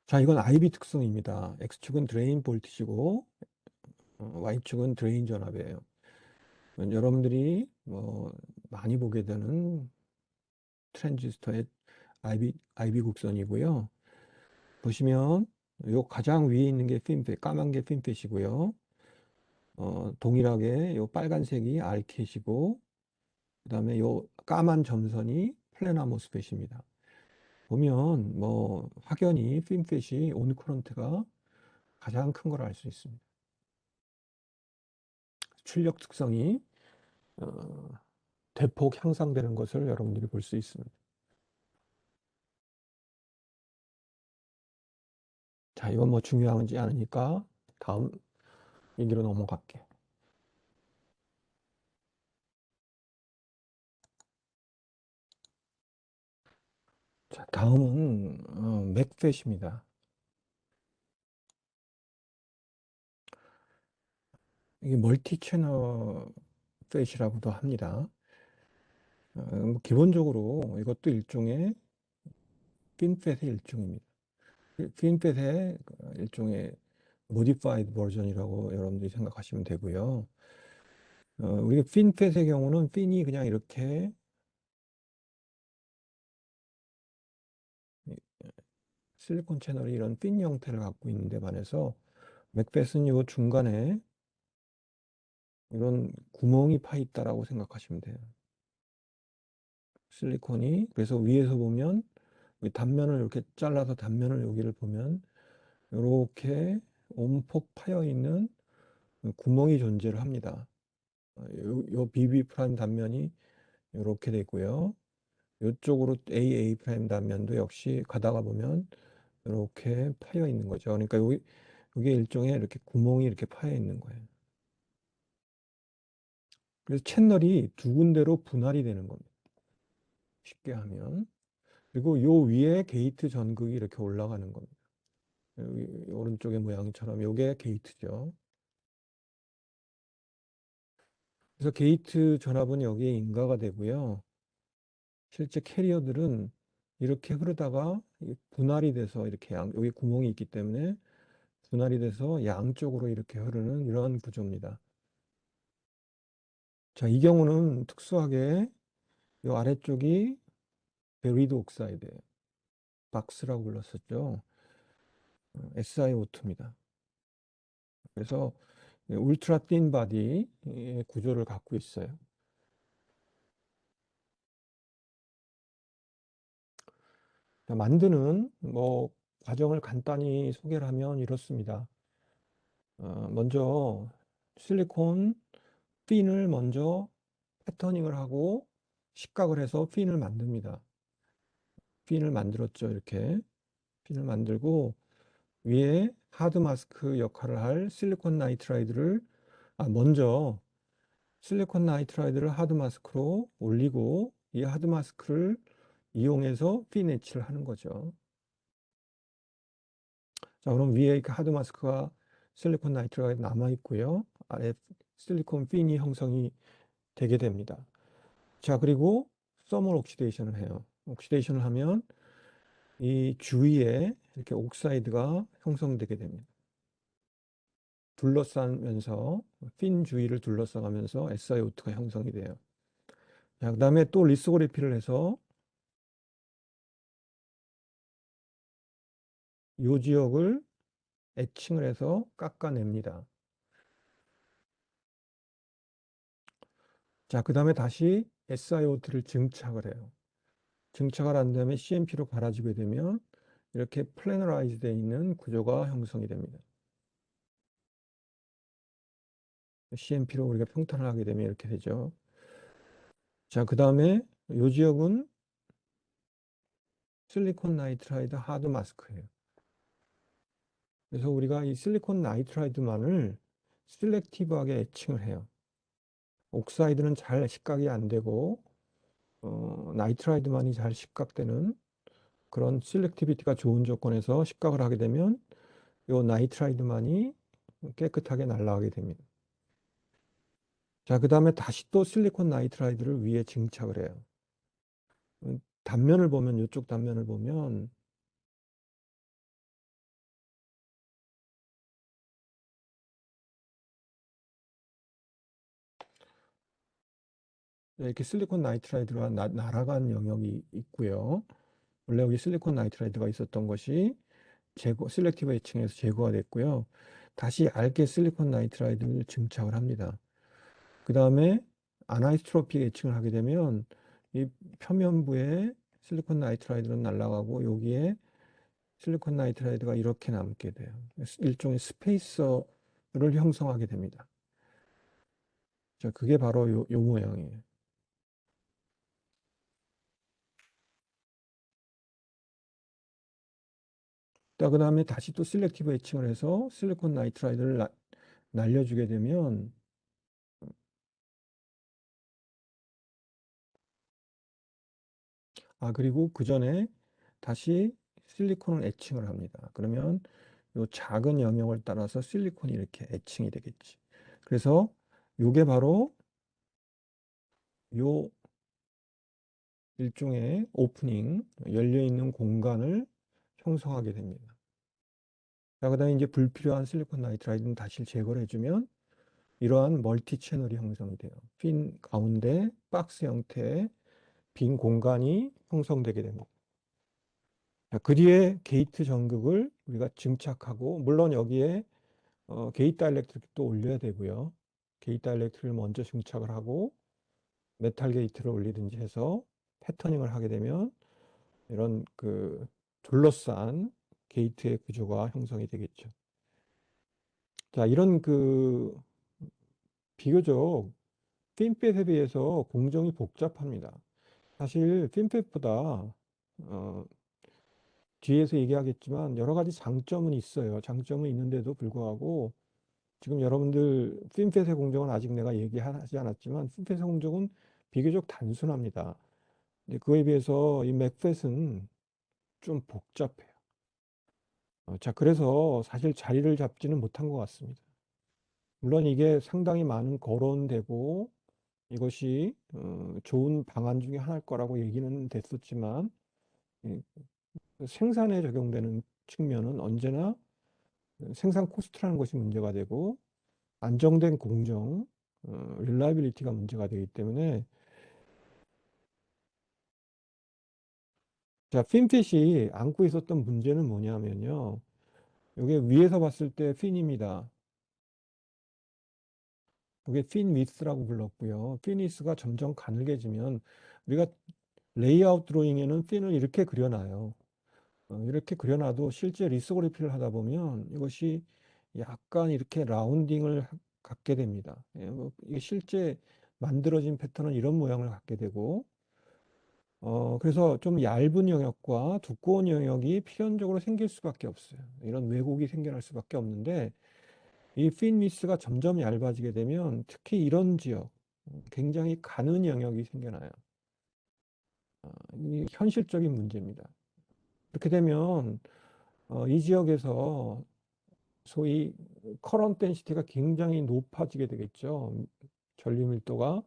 자, 이건 IB 특성입니다. X축은 드레인 볼티지고 Y축은 드레인 전압이에요. 여러분들이 많이 보게 되는 트랜지스터의 IB 곡선이고요. 보시면 요 가장 위에 있는 게 핀팻, 까만 게 핀팻이고요. 동일하게 요 빨간색이 알캣이고 그다음에 요 까만 점선이 플래너 모스펫입니다. 보면 확연히 핀팻이 온 커런트가 가장 큰 걸 알 수 있습니다. 출력 특성이 대폭 향상되는 것을 여러분들이 볼 수 있습니다. 자, 이건 중요하지 않으니까 다음 얘기로 넘어갈게. 자, 다음은 맥팻입니다. 이게 멀티 채널 팻이라고도 합니다. 기본적으로 이것도 일종의 핀팻의 일종입니다. 핀팻의 일종의 모디파이드 버전이라고 여러분들이 생각하시면 되고요. 우리가 핀팻의 경우는 핀이 그냥 이렇게 실리콘 채널이 이런 핀 형태를 갖고 있는데 반해서 맥팻은 이 중간에 이런 구멍이 파 있다라고 생각하시면 돼요. 실리콘이 그래서 위에서 보면 단면을 이렇게 잘라서 단면을 여기를 보면 이렇게 온폭 파여 있는 구멍이 존재를 합니다. 요 BB 프라임 단면이 이렇게 돼 있고요. 이쪽으로 AA 프라임 단면도 역시 가다가 보면 이렇게 파여 있는 거죠. 그러니까 여기 일종의 이렇게 구멍이 이렇게 파여 있는 거예요. 그래서 채널이 두 군데로 분할이 되는 겁니다. 쉽게 하면 그리고 요 위에 게이트 전극이 이렇게 올라가는 겁니다. 여기 오른쪽의 모양처럼 요게 게이트죠. 그래서 게이트 전압은 여기에 인가가 되고요. 실제 캐리어들은 이렇게 흐르다가 분할이 돼서 이렇게 여기 구멍이 있기 때문에 분할이 돼서 양쪽으로 이렇게 흐르는 이런 구조입니다. 자, 이 경우는 특수하게 이 아래쪽이 베리드 옥사이드예요. 박스라고 불렀었죠. SiO2입니다. 그래서 울트라 틴 바디 구조를 갖고 있어요. 자, 만드는 과정을 간단히 소개를 하면 이렇습니다. 먼저 실리콘 핀을 먼저 패터닝을 하고 식각을 해서 핀을 만듭니다. 핀을 만들었죠. 이렇게 핀을 만들고 위에 하드 마스크 역할을 할 실리콘 나이트라이드를 먼저 실리콘 나이트라이드를 하드 마스크로 올리고 이 하드 마스크를 이용해서 핀 etch를 하는 거죠. 자, 그럼 위에 하드 마스크가 실리콘 나이트라이드 남아 있고요. 아래 실리콘 핀이 형성이 되게 됩니다. 자, 그리고 서멀 옥시데이션을 해요. 옥시데이션을 하면 이 주위에 이렇게 옥사이드가 형성되게 됩니다. 둘러싸면서 핀 주위를 둘러싸가면서 SiO2가 형성이 돼요. 자, 그다음에 또 리스오리피를 해서 이 지역을 에칭을 해서 깎아냅니다. 자, 그다음에 다시 SiO2를 증착을 해요. 증착을 한 다음에 CMP로 갈아지게 되면 이렇게 플래너라이즈 되어 있는 구조가 형성이 됩니다. CMP로 우리가 평탄을 하게 되면 이렇게 되죠. 자, 그 다음에 이 지역은 실리콘 나이트라이드 하드 마스크예요. 그래서 우리가 이 실리콘 나이트라이드만을 셀렉티브하게 애칭을 해요. 옥사이드는 잘 식각이 안 되고 나이트라이드만이 잘 식각되는 그런 셀렉티비티가 좋은 조건에서 식각을 하게 되면 이 나이트라이드만이 깨끗하게 날아가게 됩니다. 자, 그 다음에 다시 또 실리콘 나이트라이드를 위에 증착을 해요. 단면을 보면 이쪽 단면을 보면 이렇게 실리콘 나이트라이드가 날아간 영역이 있고요. 원래 여기 실리콘 나이트라이드가 있었던 것이 셀렉티브 애칭에서 제거가 됐고요. 다시 얇게 실리콘 나이트라이드를 증착을 합니다. 그 다음에 아나이스트로픽 애칭을 하게 되면 이 표면부에 실리콘 나이트라이드는 날아가고 여기에 실리콘 나이트라이드가 이렇게 남게 돼요. 일종의 스페이서를 형성하게 됩니다. 자, 그게 바로 요 모양이에요. 그 다음에 다시 또 셀렉티브 애칭을 해서 실리콘 나이트라이드를 날려주게 되면 그리고 그 전에 다시 실리콘을 애칭을 합니다. 그러면 요 작은 영역을 따라서 실리콘이 이렇게 애칭이 되겠지. 그래서 요게 바로 요 일종의 오프닝, 열려있는 공간을 형성하게 됩니다. 자, 그 다음에 이제 불필요한 실리콘 나이트라이드는 다시 제거를 해주면 이러한 멀티 채널이 형성이 돼요. 핀 가운데 박스 형태의 빈 공간이 형성되게 됩니다. 자, 그 뒤에 게이트 전극을 우리가 증착하고, 물론 여기에 게이트 다이렉트릭도 올려야 되고요. 게이트 다이렉트를 먼저 증착을 하고 메탈 게이트를 올리든지 해서 패터닝을 하게 되면 이런 그 둘러싼 게이트의 구조가 형성이 되겠죠. 자, 이런 비교적 핀펫에 비해서 공정이 복잡합니다. 사실 핀펫보다 뒤에서 얘기하겠지만 여러 가지 장점은 있어요. 장점은 있는데도 불구하고 지금 여러분들 핀펫의 공정은 아직 내가 얘기하지 않았지만 핀펫의 공정은 비교적 단순합니다. 근데 그거에 비해서 이 맥펫은 좀 복잡해요. 자, 그래서 사실 자리를 잡지는 못한 것 같습니다. 물론 이게 상당히 많은 거론되고 이것이 좋은 방안 중에 하나일 거라고 얘기는 됐었지만 예, 생산에 적용되는 측면은 언제나 생산 코스트라는 것이 문제가 되고 안정된 공정, 릴라이빌리티가 문제가 되기 때문에 자, 핀핏이 안고 있었던 문제는 뭐냐면요. 이게 위에서 봤을 때 핀입니다. 그게 핀 위스라고 불렀고요. 핀 위스가 점점 가늘게지면 우리가 레이아웃 드로잉에는 핀을 이렇게 그려놔요. 이렇게 그려놔도 실제 리스그래피를 하다 보면 이것이 약간 이렇게 라운딩을 갖게 됩니다. 예, 이게 실제 만들어진 패턴은 이런 모양을 갖게 되고, 그래서 좀 얇은 영역과 두꺼운 영역이 필연적으로 생길 수밖에 없어요. 이런 왜곡이 생겨날 수밖에 없는데, 이 핀 미스가 점점 얇아지게 되면 특히 이런 지역, 굉장히 가는 영역이 생겨나요. 이 현실적인 문제입니다. 그렇게 되면 이 지역에서 소위 커런트 덴시티가 굉장히 높아지게 되겠죠. 전류 밀도가.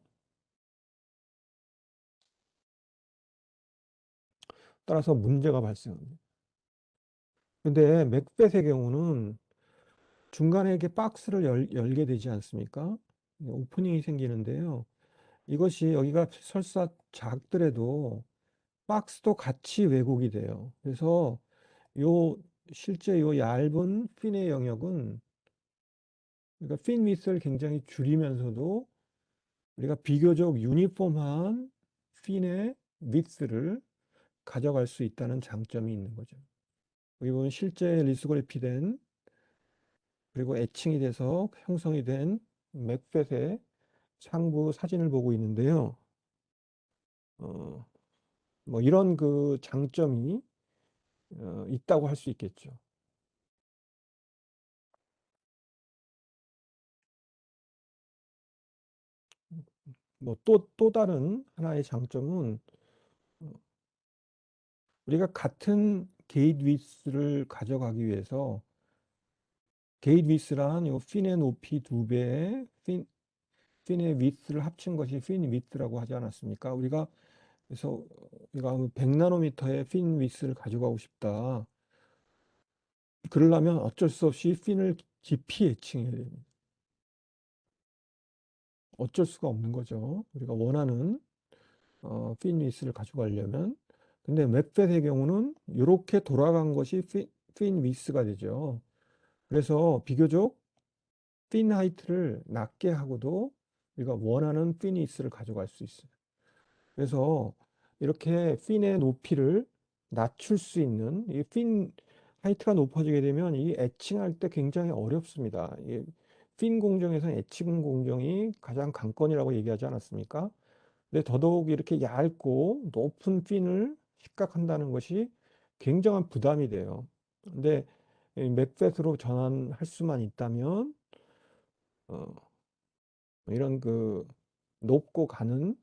따라서 문제가 발생합니다. 근데 맥벳의 경우는 중간에 이렇게 박스를 열게 되지 않습니까? 오프닝이 생기는데요. 이것이 여기가 설사 작더라도 박스도 같이 왜곡이 돼요. 그래서 요 실제 요 얇은 핀의 영역은 그러니까 핀 밑을 굉장히 줄이면서도 우리가 비교적 유니폼한 핀의 위스를 가져갈 수 있다는 장점이 있는 거죠. 여기 보면 실제 리스그래피된 그리고 애칭이 돼서 형성이 된 맥벳의 상부 사진을 보고 있는데요. 어, 뭐 이런 그 장점이 있다고 할 수 있겠죠. 뭐 또 다른 하나의 장점은 우리가 같은 게이트 위스를 가져가기 위해서 게이트 위스란 요 핀의 높이 2배의 핀의 위스를 합친 것이 핀 위스라고 하지 않았습니까? 우리가 그래서 우리가 100나노미터의 핀 위스를 가져가고 싶다. 그러려면 어쩔 수 없이 핀을 깊이 애칭해야 됩니다. 어쩔 수가 없는 거죠. 우리가 원하는 핀 위스를 가져가려면. 근데 맥벳의 경우는 이렇게 돌아간 것이 핀 위스가 되죠. 그래서 비교적 핀 하이트를 낮게 하고도 우리가 원하는 핀 위스를 가져갈 수 있어요. 그래서 이렇게 핀의 높이를 낮출 수 있는 이 핀 하이트가 높아지게 되면 이 애칭할 때 굉장히 어렵습니다. 핀 공정에서는 애칭 공정이 가장 관건이라고 얘기하지 않았습니까? 근데 더더욱 이렇게 얇고 높은 핀을 식각한다는 것이 굉장한 부담이 돼요. 근데 이 맥펫으로 전환할 수만 있다면 어, 이런 그 높고 가는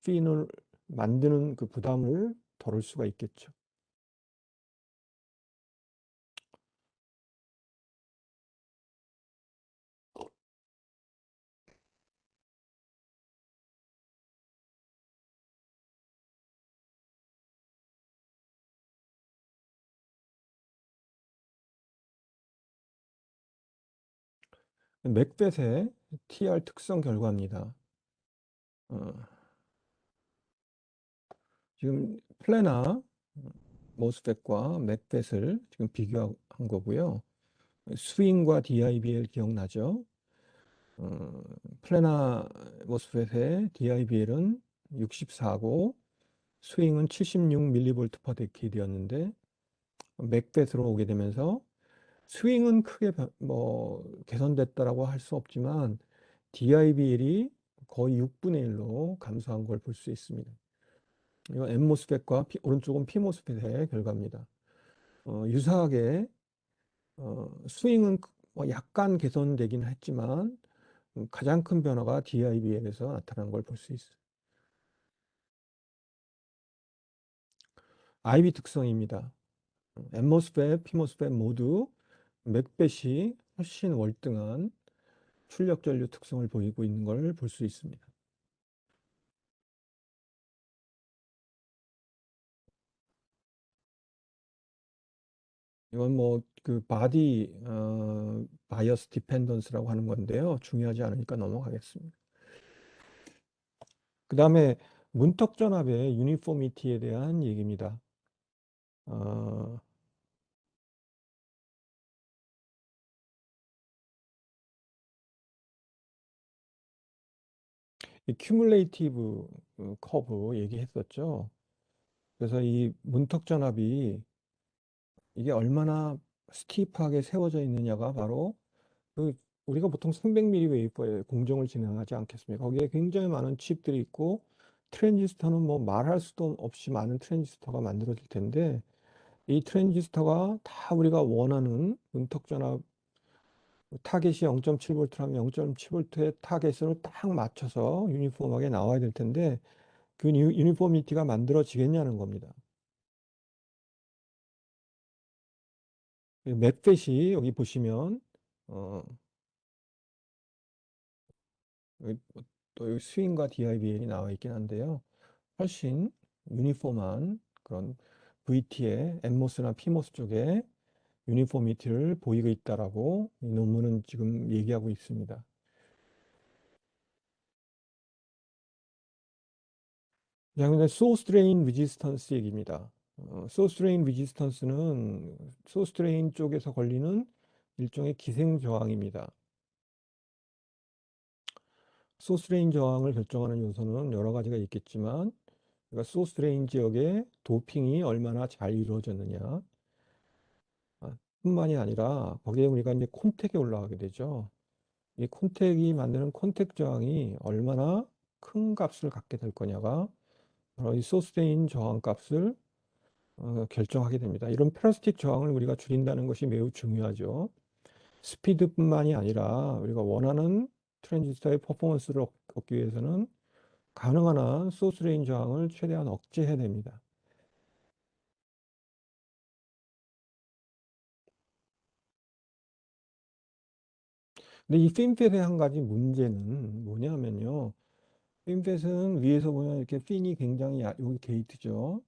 핀을 만드는 그 부담을 덜을 수가 있겠죠. 맥벳의 TR 특성 결과입니다. 어, 지금 플래나 모스펫과 맥벳을 지금 비교한 거고요. 스윙과 DIBL 기억나죠? 어, 플래나 모스펫의 DIBL은 64고 스윙은 76mV per decade였는데 맥벳으로 오게 되면서 스윙은 크게 개선됐다라고 할 수 없지만 DIBL이 거의 6분의 1로 감소한 걸 볼 수 있습니다. 이건 N모스펫과 오른쪽은 P모스펫의 결과입니다. 유사하게 스윙은 약간 개선되긴 했지만 가장 큰 변화가 DIBL에서 나타난 걸 볼 수 있어요. IV 특성입니다. 엠모스팹, 피모스팹 모두 맥벳이 훨씬 월등한 출력 전류 특성을 보이고 있는 걸 볼 수 있습니다. 이건 뭐 그 바디 바이어스 디펜던스라고 하는 건데요. 중요하지 않으니까 넘어가겠습니다. 그 다음에 문턱 전압의 유니포미티에 대한 얘기입니다. 어, 이 큐뮬레이티브 커브 얘기했었죠. 그래서 이 문턱 전압이 이게 얼마나 스티프하게 세워져 있느냐가 바로 그 우리가 보통 300mm 웨이퍼에 공정을 진행하지 않겠습니까? 거기에 굉장히 많은 칩들이 있고 트랜지스터는 뭐 말할 수도 없이 많은 트랜지스터가 만들어질 텐데 이 트랜지스터가 다 우리가 원하는 문턱 전압 타겟이 0.7V라면 0.7V의 타겟으로 딱 맞춰서 유니폼하게 나와야 될 텐데 그 유니포미티가 만들어지겠냐는 겁니다. 맥팻이 여기 보시면 어, 여기 또 여기 스윙과 DIBL이 나와 있긴 한데요. 훨씬 유니폼한 그런 VT의 엠모스나 피모스 쪽에 유니포미티를 보이고 있다라고 이 논문은 지금 얘기하고 있습니다. 자, 근데 소스 드레인 리지스턴스 얘기입니다. 소스 드레인 리지스턴스는 소스 드레인 쪽에서 걸리는 일종의 기생 저항입니다. 소스 드레인 저항을 결정하는 요소는 여러 가지가 있겠지만 그러니까 소스 드레인 지역에 도핑이 얼마나 잘 이루어졌느냐 뿐만이 아니라 거기에 우리가 이제 콘택이 올라가게 되죠. 이 콘택이 만드는 콘택 저항이 얼마나 큰 값을 갖게 될 거냐가 바로 이 소스 드레인 저항 값을 결정하게 됩니다. 이런 플라스틱 저항을 우리가 줄인다는 것이 매우 중요하죠. 스피드뿐만이 아니라 우리가 원하는 트랜지스터의 퍼포먼스를 얻기 위해서는 가능한 한 소스 레인 저항을 최대한 억제해야 됩니다. 근데 이 핀팻의 한 가지 문제는 뭐냐면요. 핀팻은 위에서 보면 이렇게 핀이 굉장히 여기 게이트죠.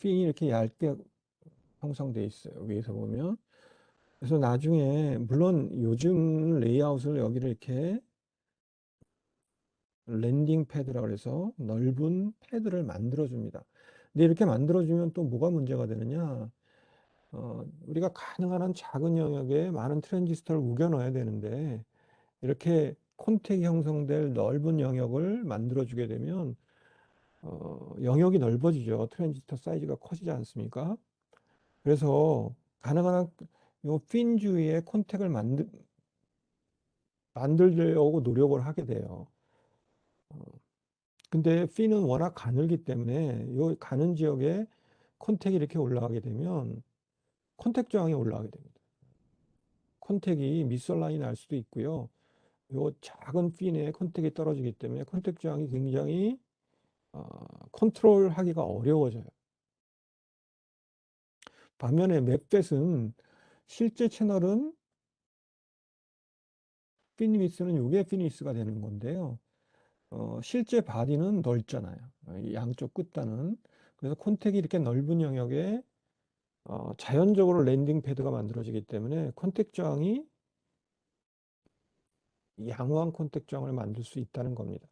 핀이 이렇게 얇게 형성돼 있어요. 위에서 보면. 그래서 나중에 물론 요즘 레이아웃을 여기를 이렇게 랜딩 패드라고 해서 넓은 패드를 만들어 줍니다. 근데 이렇게 만들어 주면 또 뭐가 문제가 되느냐? 우리가 가능한 한 작은 영역에 많은 트랜지스터를 우겨 넣어야 되는데 이렇게 콘택이 형성될 넓은 영역을 만들어 주게 되면 영역이 넓어지죠. 트랜지스터 사이즈가 커지지 않습니까? 그래서 가능한 한 요핀 주위에 콘택을 만들려고 노력을 하게 돼요. 근데 핀은 워낙 가늘기 때문에 요 가는 지역에 컨택이 이렇게 올라가게 되면 컨택 저항이 올라가게 됩니다. 컨택이 미스얼라인이 날 수도 있고요. 요 작은 핀에 컨택이 떨어지기 때문에 컨택 저항이 굉장히 컨트롤하기가 어려워져요. 반면에 맥벳은 실제 채널은 핀 위스는 요게 핀 위스가 되는 건데요. 실제 바디는 넓잖아요. 이 양쪽 끝단은. 그래서 콘택이 이렇게 넓은 영역에 자연적으로 랜딩 패드가 만들어지기 때문에 컨택 저항이 양호한 컨택 저항을 만들 수 있다는 겁니다.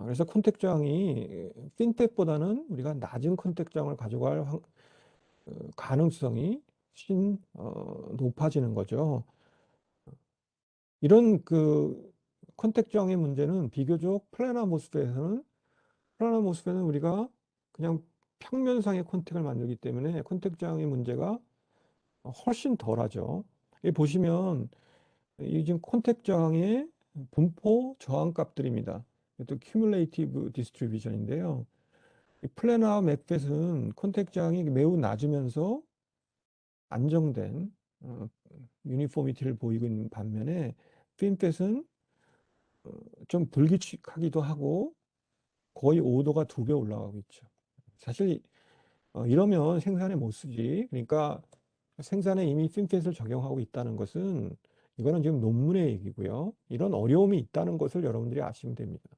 그래서 컨택 저항이 핀팻보다는 우리가 낮은 컨택 저항을 가져갈 가능성이 훨씬 높아지는 거죠. 이런 그 컨택 저항의 문제는 비교적 플래너 모스펫은 우리가 그냥 평면상의 컨택을 만들기 때문에 컨택 저항의 문제가 훨씬 덜하죠. 여기 보시면 이 지금 컨택 저항의 분포 저항 값들입니다. 또 큐뮬레이티브 디스트리뷰션인데요. 이 플래너와 맥펫은 컨택 저항이 매우 낮으면서 안정된 유니포미티를 보이고 있는 반면에 핀펫은 좀 불규칙하기도 하고 거의 오도가 2배 올라가고 있죠. 사실 이러면 생산에 못 쓰지. 그러니까 생산에 이미 핀펫을 적용하고 있다는 것은 이거는 지금 논문의 얘기고요. 이런 어려움이 있다는 것을 여러분들이 아시면 됩니다.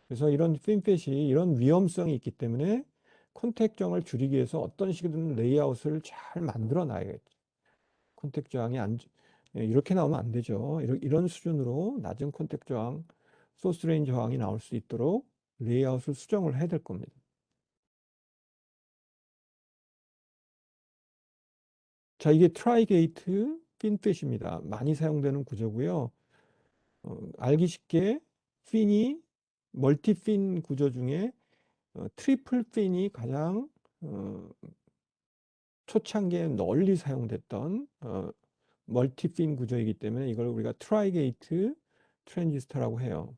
그래서 이런 핀펫이 이런 위험성이 있기 때문에 컨택 저항을 줄이기 위해서 어떤 식이든 레이아웃을 잘 만들어 놔야겠죠. 컨택 저항이 이렇게 나오면 안 되죠. 이런 수준으로 낮은 컨택 저항, 소스 레인 저항이 나올 수 있도록 레이아웃을 수정을 해야 될 겁니다. 자, 이게 트라이게이트 핀펫입니다. 많이 사용되는 구조고요. 알기 쉽게 핀이 멀티핀 구조 중에 트리플 핀이 가장 초창기에 널리 사용됐던 멀티핀 구조이기 때문에 이걸 우리가 트라이게이트 트랜지스터라고 해요.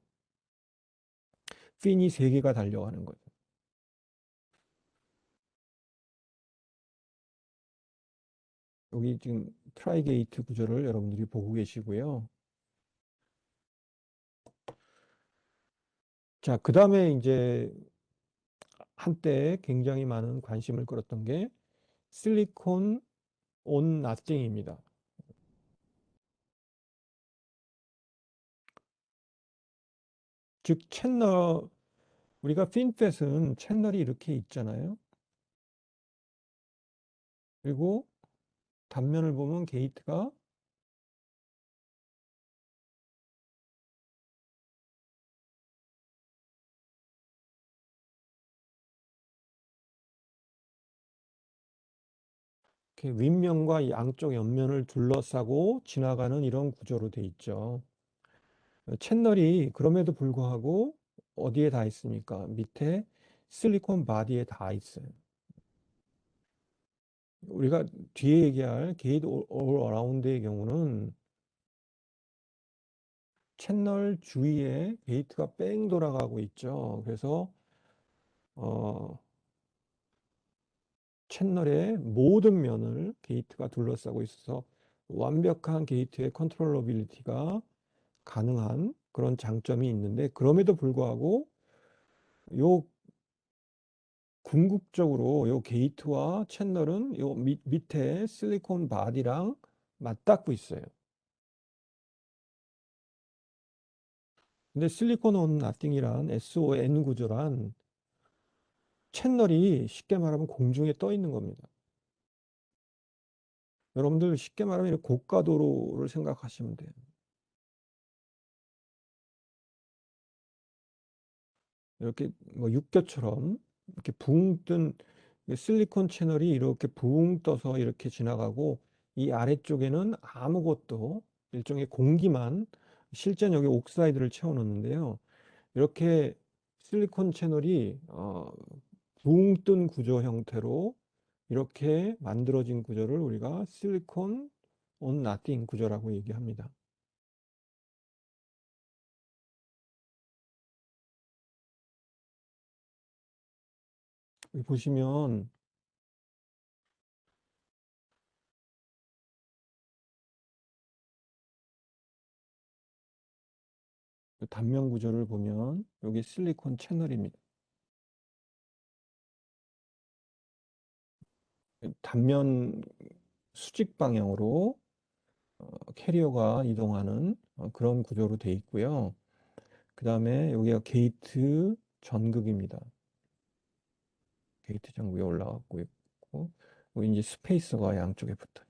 핀이 3개가 달려가는 거죠. 여기 지금 트라이게이트 구조를 여러분들이 보고 계시고요. 자, 그 다음에 이제 한때 굉장히 많은 관심을 끌었던 게 실리콘 온 나띵입니다. 즉 채널, 우리가 핀펫은 채널이 이렇게 있잖아요. 그리고 단면을 보면 게이트가 이렇게 윗면과 양쪽 옆면을 둘러싸고 지나가는 이런 구조로 돼 있죠. 채널이 그럼에도 불구하고 어디에 다 있습니까? 밑에 실리콘 바디에 다 있어요. 우리가 뒤에 얘기할 게이트 올 어라운드의 경우는 채널 주위에 게이트가 뺑 돌아가고 있죠. 그래서 어, 채널의 모든 면을 게이트가 둘러싸고 있어서 완벽한 게이트의 컨트롤러빌리티가 가능한 그런 장점이 있는데 그럼에도 불구하고 요 궁극적으로 요 게이트와 채널은 요 밑에 실리콘 바디랑 맞닿고 있어요. 근데 실리콘 온 나띵이란 SON 구조란 채널이 쉽게 말하면 공중에 떠 있는 겁니다. 여러분들 쉽게 말하면 이렇게 고가도로를 생각하시면 돼요. 이렇게 뭐 육교처럼 이렇게 붕 뜬 실리콘 채널이 이렇게 붕 떠서 이렇게 지나가고 이 아래쪽에는 아무것도 일종의 공기만 실제는 여기 옥사이드를 채워 놓는데요. 이렇게 실리콘 채널이 붕 뜬 구조 형태로 이렇게 만들어진 구조를 우리가 실리콘 온 나띵 구조라고 얘기합니다. 여기 보시면 단면 구조를 보면 여기 실리콘 채널입니다. 단면 수직 방향으로 캐리어가 이동하는 그런 구조로 되어 있고요. 그 다음에 여기가 게이트 전극입니다. 게이트 전극이 올라가고 있고, 여기 이제 스페이서가 양쪽에 붙어.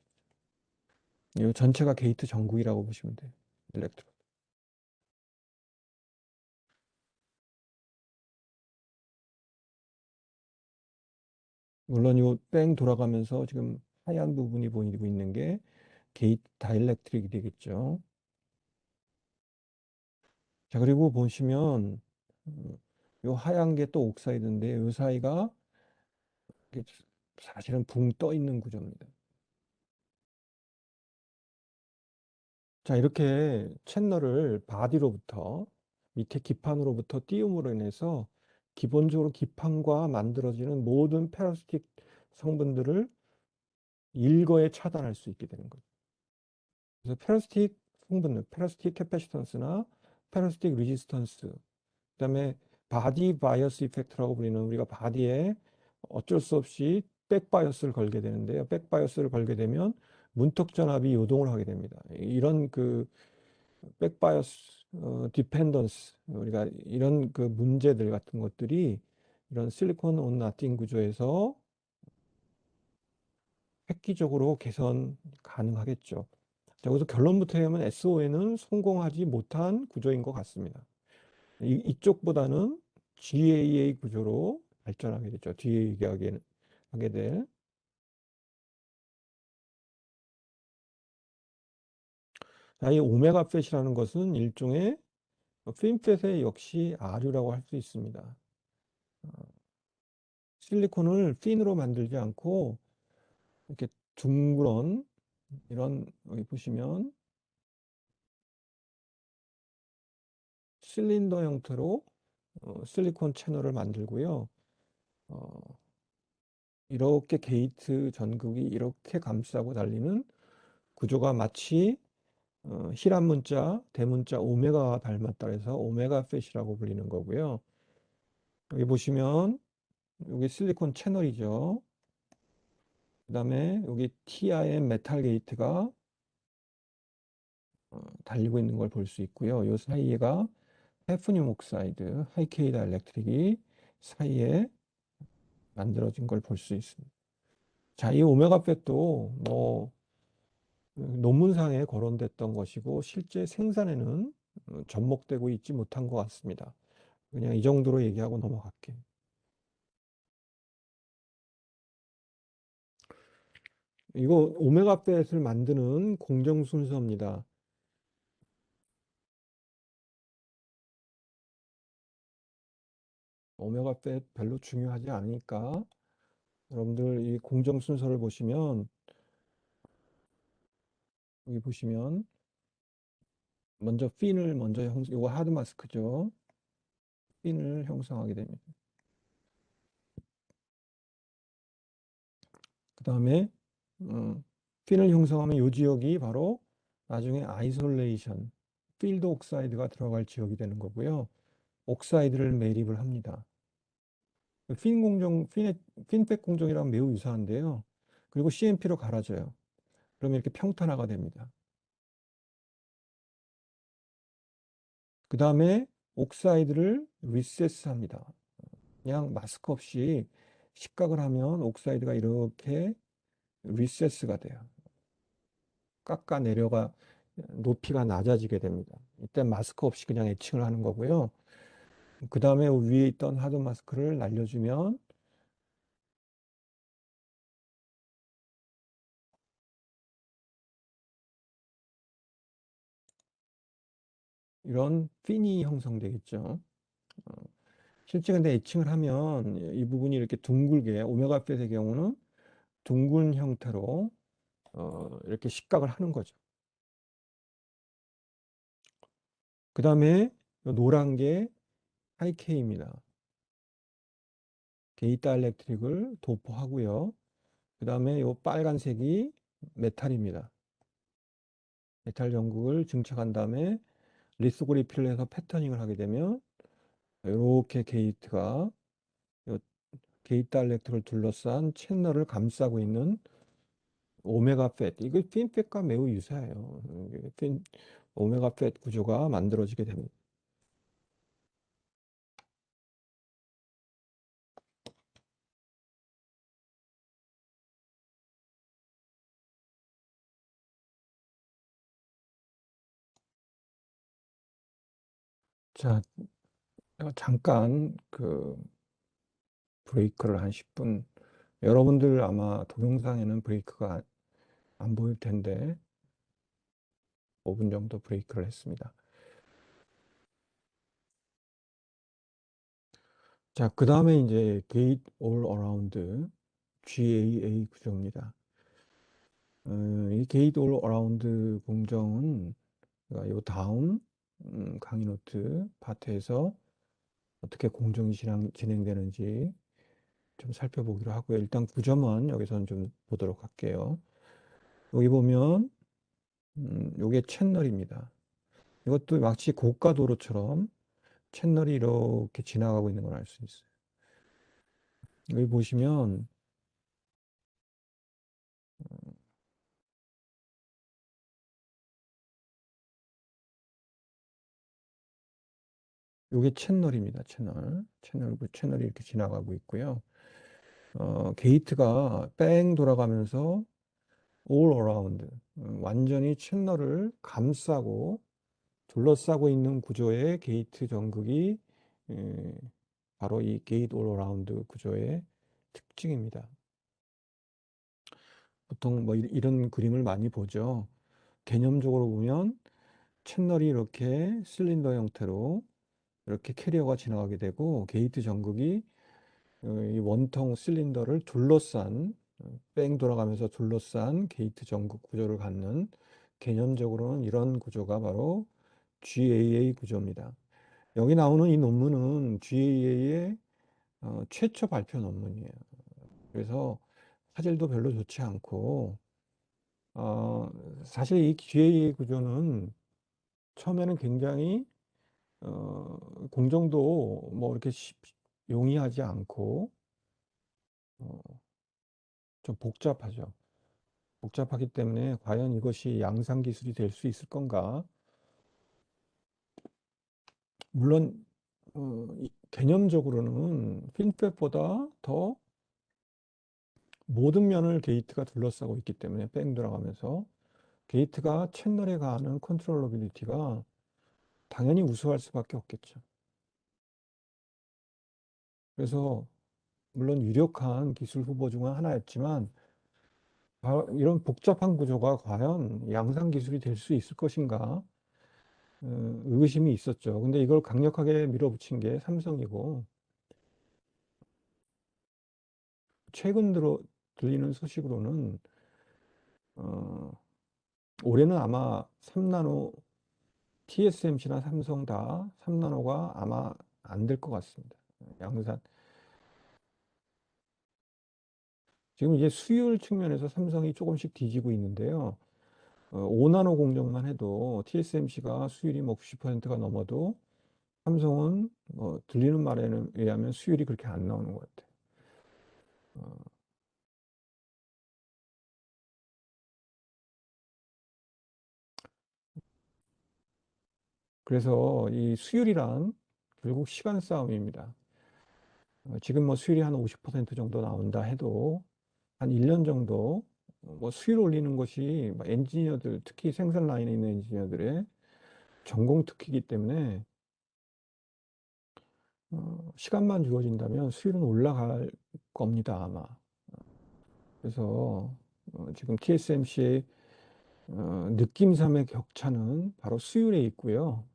이 전체가 게이트 전극이라고 보시면 돼요. 일렉트로. 물론 이 뺑 돌아가면서 지금 하얀 부분이 보이고 있는 게 게이트 다이렉트릭이 되겠죠. 자, 그리고 보시면 요 하얀 게 또 옥사이드인데 요 사이가 사실은 붕 떠 있는 구조입니다. 자, 이렇게 채널을 바디로부터 밑에 기판으로부터 띄움으로 인해서 기본적으로 기판과 만들어지는 모든 페로스틱 성분들을 일거에 차단할 수 있게 되는 거죠. 그래서 페로스틱 성분들, 페로스틱 캐파시턴스나 페러스틱 리지스턴스, 그다음에 바디 바이어스 이펙트라고 불리는 우리가 바디에 어쩔 수 없이 백바이어스를 걸게 되는데요. 백바이어스를 걸게 되면 문턱 전압이 요동을 하게 됩니다. 이런 그 백바이어스 디펜던스, 우리가 이런 그 문제들 같은 것들이 이런 실리콘 온 나띵 구조에서 획기적으로 개선 가능하겠죠. 자, 여기서 결론부터 하면 SON은 성공하지 못한 구조인 것 같습니다. 이쪽보다는 GAA 구조로 발전하게 되죠. 뒤에 하게 될. 자, 이 오메가 팻이라는 것은 일종의 핀팻의 역시 아류라고 할 수 있습니다. 실리콘을 핀으로 만들지 않고 이렇게 둥그런 이런 여기 보시면 실린더 형태로 실리콘 채널을 만들고요. 어, 이렇게 게이트 전극이 이렇게 감싸고 달리는 구조가 마치 힐한 문자, 대문자 오메가와 닮았다 해서 오메가 팻이라고 불리는 거고요. 여기 보시면 여기 실리콘 채널이죠. 그다음에 여기 TIM 메탈 게이트가 달리고 있는 걸 볼 수 있고요. 이 사이에가 해프늄 옥사이드, 하이케이 다일렉트릭이 사이에 만들어진 걸 볼 수 있습니다. 자, 이 오메가 팻도 뭐 논문상에 거론됐던 것이고 실제 생산에는 접목되고 있지 못한 것 같습니다. 그냥 이 정도로 얘기하고 넘어갈게요. 이거 오메가 팻을 만드는 공정 순서입니다. 오메가 팻 별로 중요하지 않으니까 여러분들 이 공정 순서를 보시면 여기 보시면 먼저 핀을 먼저 이거 하드 마스크죠. 핀을 형성하게 됩니다. 그 다음에 핀을 형성하면 이 지역이 바로 나중에 아이솔레이션, 필드 옥사이드가 들어갈 지역이 되는 거고요. 옥사이드를 매립을 합니다. 핀 공정, 핀백 공정이랑 매우 유사한데요. 그리고 CMP로 갈아줘요. 그러면 이렇게 평탄화가 됩니다. 그 다음에 옥사이드를 리세스 합니다. 그냥 마스크 없이 식각을 하면 옥사이드가 이렇게 리세스가 돼요. 깎아 내려가 높이가 낮아지게 됩니다. 이때 마스크 없이 그냥 애칭을 하는 거고요. 그 다음에 위에 있던 하드 마스크를 날려주면 이런 핀이 형성되겠죠. 실제 근데 애칭을 하면 이 부분이 이렇게 둥글게 오메가 팻의 경우는 둥근 형태로 이렇게 식각을 하는 거죠. 그 다음에 노란 게 하이케이입니다. 게이트 다일렉트릭을 도포하고요. 그 다음에 이 빨간색이 메탈입니다. 메탈 전극을 증착한 다음에 리소그리피를 해서 패터닝을 하게 되면 이렇게 게이트가 요 게이트 다일렉트릭을 둘러싼 채널을 감싸고 있는 오메가 팻, 이거 핀팻과 매우 유사해요. 오메가 팻 구조가 만들어지게 됩니다. 자, 잠깐 그 브레이크를 한 10분. 여러분들 아마 동영상에는 브레이크가 안 보일 텐데 5분 정도 브레이크를 했습니다. 자, 그 다음에 이제 게이트 올 어라운드 GAA 구조입니다. 이 게이트 올 어라운드 공정은 이 다음 강의 노트 파트에서 어떻게 공정이 진행되는지 좀 살펴보기로 하고요. 일단 구조만 여기서는 좀 보도록 할게요. 여기 보면 요게 채널입니다. 이것도 마치 고가 도로처럼 채널이 이렇게 지나가고 있는 걸 알 수 있어요. 여기 보시면 이게 채널입니다. 채널이 이렇게 지나가고 있고요. 게이트가 뺑 돌아가면서 all around, 완전히 채널을 감싸고 둘러싸고 있는 구조의 게이트 전극이 에, 바로 이 게이트 all around 구조의 특징입니다. 보통 뭐 이런 그림을 많이 보죠. 개념적으로 보면 채널이 이렇게 실린더 형태로 이렇게 캐리어가 지나가게 되고 게이트 전극이 이 원통 실린더를 둘러싼 뺑 돌아가면서 둘러싼 게이트 전극 구조를 갖는 개념적으로는 이런 구조가 바로 GAA 구조입니다. 여기 나오는 이 논문은 GAA의 최초 발표 논문이에요. 그래서 화질도 별로 좋지 않고 어, 사실 이 GAA 구조는 처음에는 굉장히 공정도 뭐 이렇게 용이하지 않고 어, 좀 복잡하죠. 복잡하기 때문에 과연 이것이 양산 기술이 될 수 있을 건가? 물론 개념적으로는 핀팻보다 더 모든 면을 게이트가 둘러싸고 있기 때문에 뺑 돌아가면서 게이트가 채널에 가하는 컨트롤러빌리티가 당연히 우수할 수밖에 없겠죠. 그래서 물론 유력한 기술 후보 중 하나였지만 이런 복잡한 구조가 과연 양산 기술이 될 수 있을 것인가 의구심이 있었죠. 근데 이걸 강력하게 밀어붙인 게 삼성이고 최근 들어 들리는 소식으로는 어, 올해는 아마 3나노 TSMC나 삼성 다 3나노가 아마 안 될 것 같습니다. 양산 지금 이제 수율 측면에서 삼성이 조금씩 뒤지고 있는데요. 5나노 공정만 해도 TSMC가 수율이 뭐 90%가 넘어도 삼성은 들리는 말에는 의하면 수율이 그렇게 안 나오는 것 같아요. 어, 그래서 이 수율이란 결국 시간 싸움입니다. 지금 뭐 수율이 한 50% 정도 나온다 해도 한 1년 정도 뭐 수율 올리는 것이 뭐 엔지니어들, 특히 생산 라인에 있는 엔지니어들의 전공 특기이기 때문에 시간만 주어진다면 수율은 올라갈 겁니다, 아마. 그래서 지금 TSMC의 느낌삼의 격차는 바로 수율에 있고요.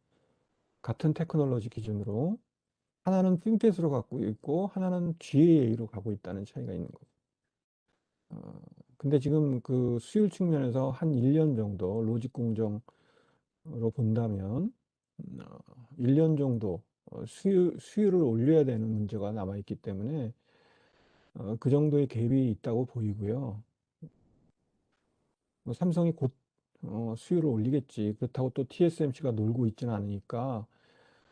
같은 테크놀로지 기준으로 하나는 핀펫으로 갖고 있고 하나는 GAA로 가고 있다는 차이가 있는 거죠. 근데 지금 그 수율 측면에서 한 1년 정도 로직 공정으로 본다면 1년 정도 수율을 올려야 되는 문제가 남아 있기 때문에 그 정도의 갭이 있다고 보이고요. 뭐 삼성이 곧 수율을 올리겠지. 그렇다고 또 TSMC가 놀고 있지는 않으니까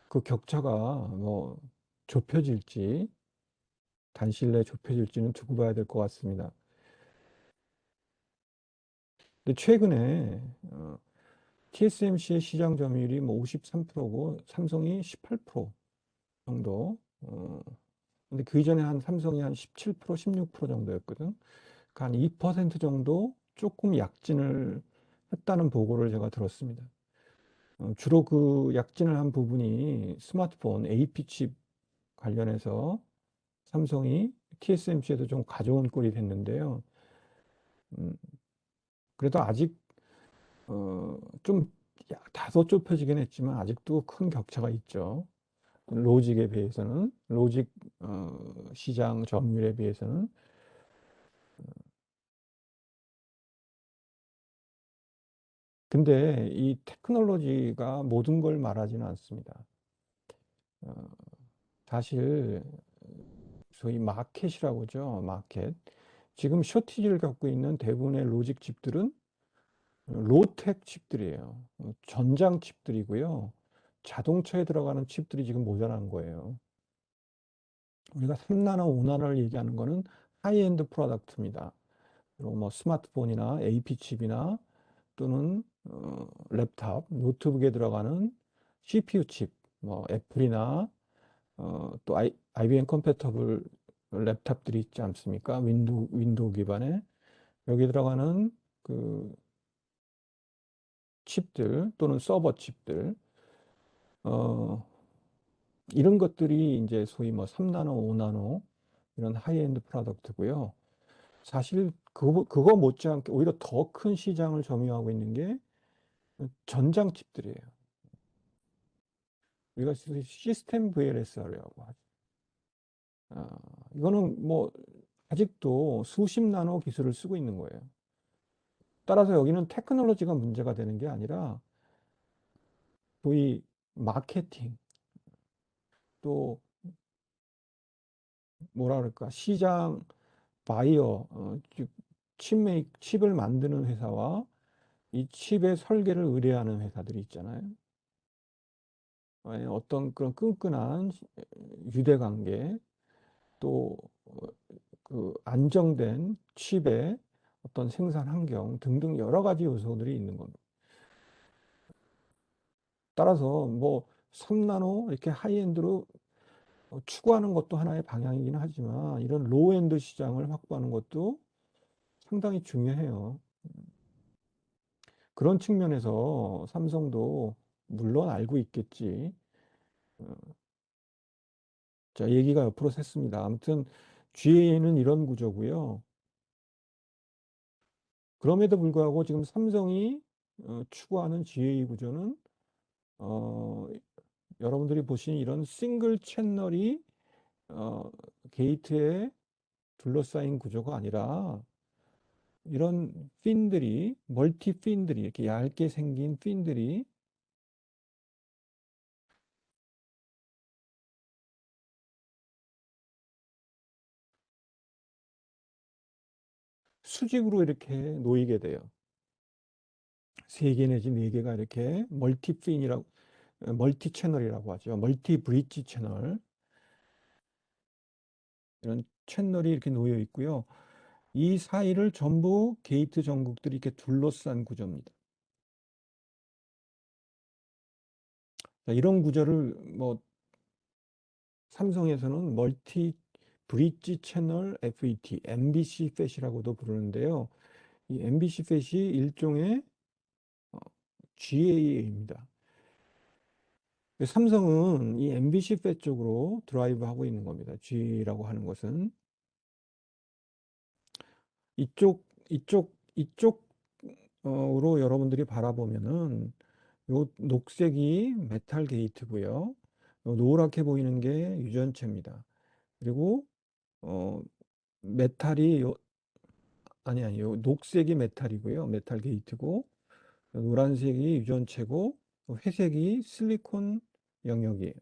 그 격차가 뭐 좁혀질지 단시일 내에 좁혀질지는 두고 봐야 될 것 같습니다. 근데 최근에 TSMC의 시장 점유율이 뭐 53%고 삼성이 18% 정도. 근데 그 이전에 한 삼성이 한 17%, 16% 정도였거든. 그러니까 한 2% 정도 조금 약진을 했다는 보고를 제가 들었습니다. 주로 그 약진을 한 부분이 스마트폰 AP 칩 관련해서 삼성이 TSMC에서 좀 가져온 꼴이 됐는데요. 음, 그래도 아직 좀 다소 좁혀지긴 했지만 아직도 큰 격차가 있죠. 로직에 비해서는 로직 시장 점유율에 비해서는. 근데 이 테크놀로지가 모든 걸 말하지는 않습니다. 어, 사실 소위 마켓이라고 하죠. 마켓. 지금 쇼티지를 갖고 있는 대부분의 로직 칩들은 로텍 칩들이에요. 전장 칩들이고요. 자동차에 들어가는 칩들이 지금 모자란 거예요. 우리가 3나노, 5나노를 얘기하는 거는 하이엔드 프로덕트입니다. 그리고 뭐 스마트폰이나 AP 칩이나 또는 랩탑, 노트북에 들어가는 CPU 칩, 뭐 애플이나 또 IBM 컴패터블 랩탑들이 있지 않습니까? 윈도우 기반의 여기 들어가는 그 칩들 또는 서버 칩들 어, 이런 것들이 이제 소위 뭐 3나노, 5나노 이런 하이엔드 프로덕트고요. 사실 그거 못지않게 오히려 더 큰 시장을 점유하고 있는 게 전장 칩들이에요. 우리가 시스템 VLSR이라고 하죠. 아, 이거는 뭐 아직도 수십 나노 기술을 쓰고 있는 거예요. 따라서 여기는 테크놀로지가 문제가 되는 게 아니라 소위 마케팅 또 뭐라 그럴까 시장 바이어 칩을 만드는 회사와 이 칩의 설계를 의뢰하는 회사들이 있잖아요. 어떤 그런 끈끈한 유대 관계 또 그 안정된 칩의 어떤 생산 환경 등등 여러 가지 요소들이 있는 겁니다. 따라서 뭐 3나노 이렇게 하이엔드로 추구하는 것도 하나의 방향이긴 하지만 이런 로우엔드 시장을 확보하는 것도 상당히 중요해요. 그런 측면에서 삼성도 물론 알고 있겠지. 어, 자, 얘기가 옆으로 샜습니다. 아무튼 GA는 이런 구조고요. 그럼에도 불구하고 지금 삼성이 추구하는 GA 구조는 어, 여러분들이 보신 이런 싱글 채널이 어, 게이트에 둘러싸인 구조가 아니라 이런 핀들이 멀티 핀들이 이렇게 얇게 생긴 핀들이 수직으로 이렇게 놓이게 돼요. 세 개 내지 네 개가 이렇게 멀티 핀이라고 멀티 채널이라고 하죠. 멀티 브릿지 채널 이런 채널이 이렇게 놓여 있고요. 이 사이를 전부 게이트 전국들이 이렇게 둘러싼 구조입니다. 자, 이런 구조를 뭐 삼성에서는 멀티 브릿지 채널 FET, MBC 팻이라고도 부르는데요. 이 MBC 팻이 일종의 GAA입니다. 삼성은 이 MBC 팻 쪽으로 드라이브하고 있는 겁니다. G라고 하는 것은 이쪽으로 여러분들이 바라보면은 요 녹색이 메탈 게이트고요. 요 노랗게 보이는 게 유전체입니다. 그리고 어 메탈이 요 녹색이 메탈이고요. 메탈 게이트고 노란색이 유전체고 회색이 실리콘 영역이에요.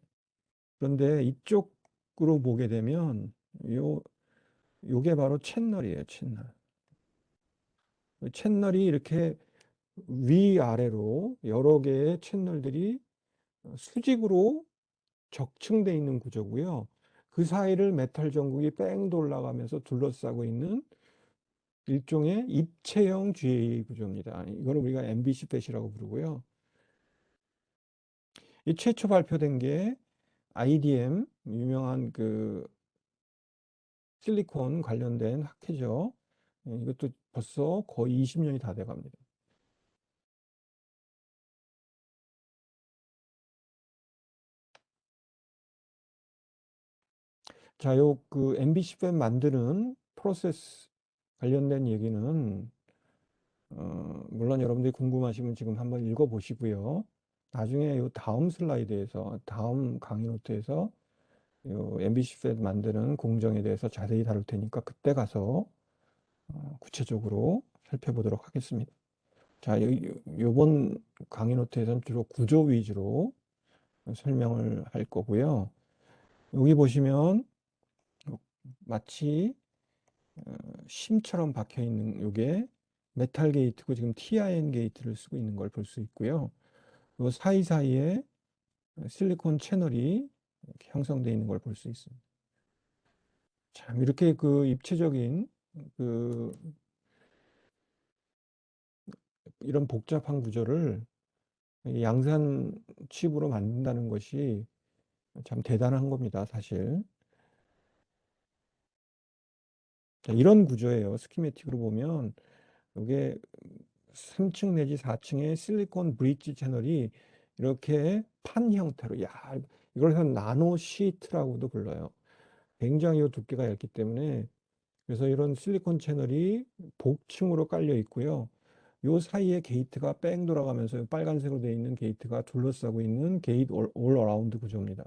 그런데 이쪽으로 보게 되면 요 요게 바로 채널이에요. 채널. 채널이 이렇게 위아래로 여러 개의 채널들이 수직으로 적층돼 있는 구조고요. 그 사이를 메탈 전국이 뺑 돌아가면서 둘러싸고 있는 일종의 입체형 GA 구조입니다. 이거를 우리가 MBC 팻이라고 부르고요. 이 최초 발표된 게 IDM 유명한 그 실리콘 관련된 학회죠. 이것도 벌써 거의 20년이 다 돼갑니다. 자, 요 그 MBC 팹 만드는 프로세스 관련된 얘기는 물론 여러분들이 궁금하시면 지금 한번 읽어보시고요. 나중에 요 다음 슬라이드에서 다음 강의 노트에서 요 MBC 팹 만드는 공정에 대해서 자세히 다룰 테니까 그때 가서 구체적으로 살펴보도록 하겠습니다. 자, 요번 강의 노트에서는 주로 구조 위주로 설명을 할 거고요. 여기 보시면 마치 심처럼 박혀 있는 요게 메탈 게이트고 지금 TIN 게이트를 쓰고 있는 걸 볼 수 있고요. 그 사이사이에 실리콘 채널이 이렇게 형성되어 있는 걸 볼 수 있습니다. 참 이렇게 그 입체적인 그 이런 복잡한 구조를 양산 칩으로 만든다는 것이 참 대단한 겁니다, 사실. 자, 이런 구조예요. 스키매틱으로 보면 이게 3층 내지 4층의 실리콘 브릿지 채널이 이렇게 판 형태로, 야, 이걸 해서 나노 시트라고도 불러요. 굉장히 두께가 얇기 때문에, 그래서 이런 실리콘 채널이 복층으로 깔려 있고요. 요 사이에 게이트가 뺑 돌아가면서 빨간색으로 되어 있는 게이트가 둘러싸고 있는 게이트 올 어라운드 구조입니다.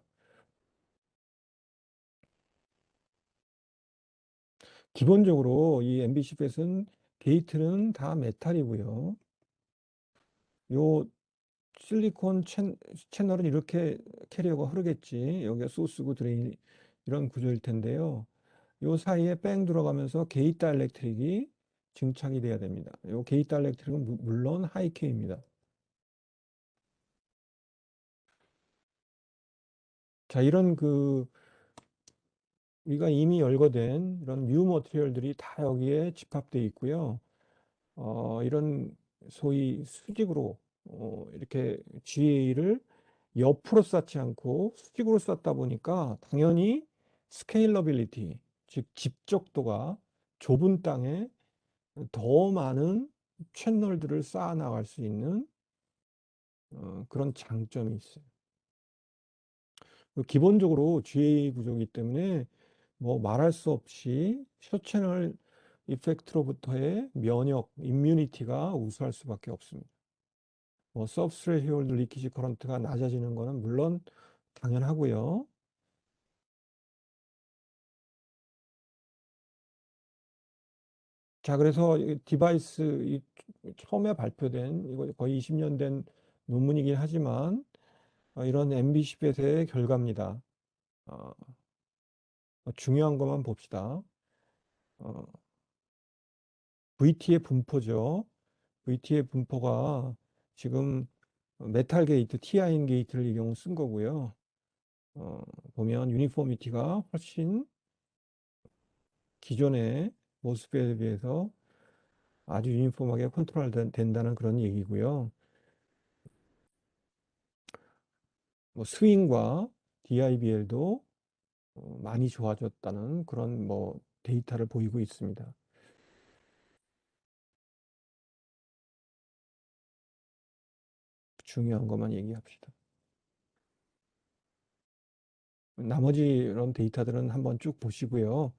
기본적으로 이 MBC 팻은 게이트는 다 메탈이고요. 요 실리콘 채널은 이렇게 캐리어가 흐르겠지. 여기가 소스고 드레인 이런 구조일 텐데요. 요 사이에 뺑 들어가면서 게이트 다이렉트릭이 증착이 돼야 됩니다. 요 게이트 다이렉트릭은 물론 하이케입니다. 자, 이런 그 우리가 이미 열거된 이런 뉴 머티리얼들이 다 여기에 집합되어 있고요. 이런 소위 수직으로 이렇게 GA를 옆으로 쌓지 않고 수직으로 쌓다 보니까 당연히 스케일러빌리티, 즉 집적도가 좁은 땅에 더 많은 채널들을 쌓아 나갈 수 있는 그런 장점이 있어요. 기본적으로 GA 구조이기 때문에 뭐 말할 수 없이 쇼채널 이펙트로부터의 면역, 임뮤니티가 우수할 수밖에 없습니다. 뭐 서브스트레이트 홀드 리키지 커런트가 낮아지는 것은 물론 당연하고요. 자, 그래서 이 디바이스 처음에 발표된 이거 거의 20년 된 논문이긴 하지만 이런 MBC팻의 결과입니다. 어, 중요한 것만 봅시다. 어, VT의 분포죠. VT의 분포가 지금 메탈 게이트, TIN 게이트를 이 경우 쓴 거고요. 어, 보면 유니포미티가 훨씬 기존의 모습에 비해서 아주 유니폼하게 컨트롤 된다는 그런 얘기고요. 뭐 스윙과 DIBL도 많이 좋아졌다는 그런 뭐 데이터를 보이고 있습니다. 중요한 것만 얘기합시다. 나머지 이런 데이터들은 한번 쭉 보시고요.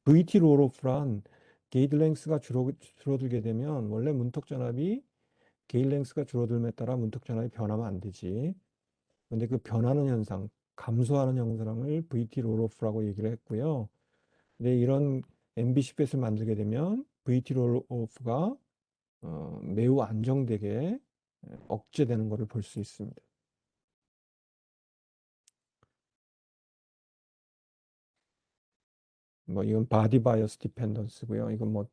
VT 롤오프란 게이트 랭스가 줄어들게 되면 원래 문턱 전압이 게이트 랭스가 줄어들에 따라 문턱 전압이 변하면 안 되지. 근데 그 변하는 현상, 감소하는 현상을 VT 롤오프라고 얘기를 했고요. 근데 이런 MBC팻을 만들게 되면 VT 롤오프가 매우 안정되게 억제되는 것을 볼 수 있습니다. 뭐 이건 바디 바이어스 디펜던스고요. 이건 뭐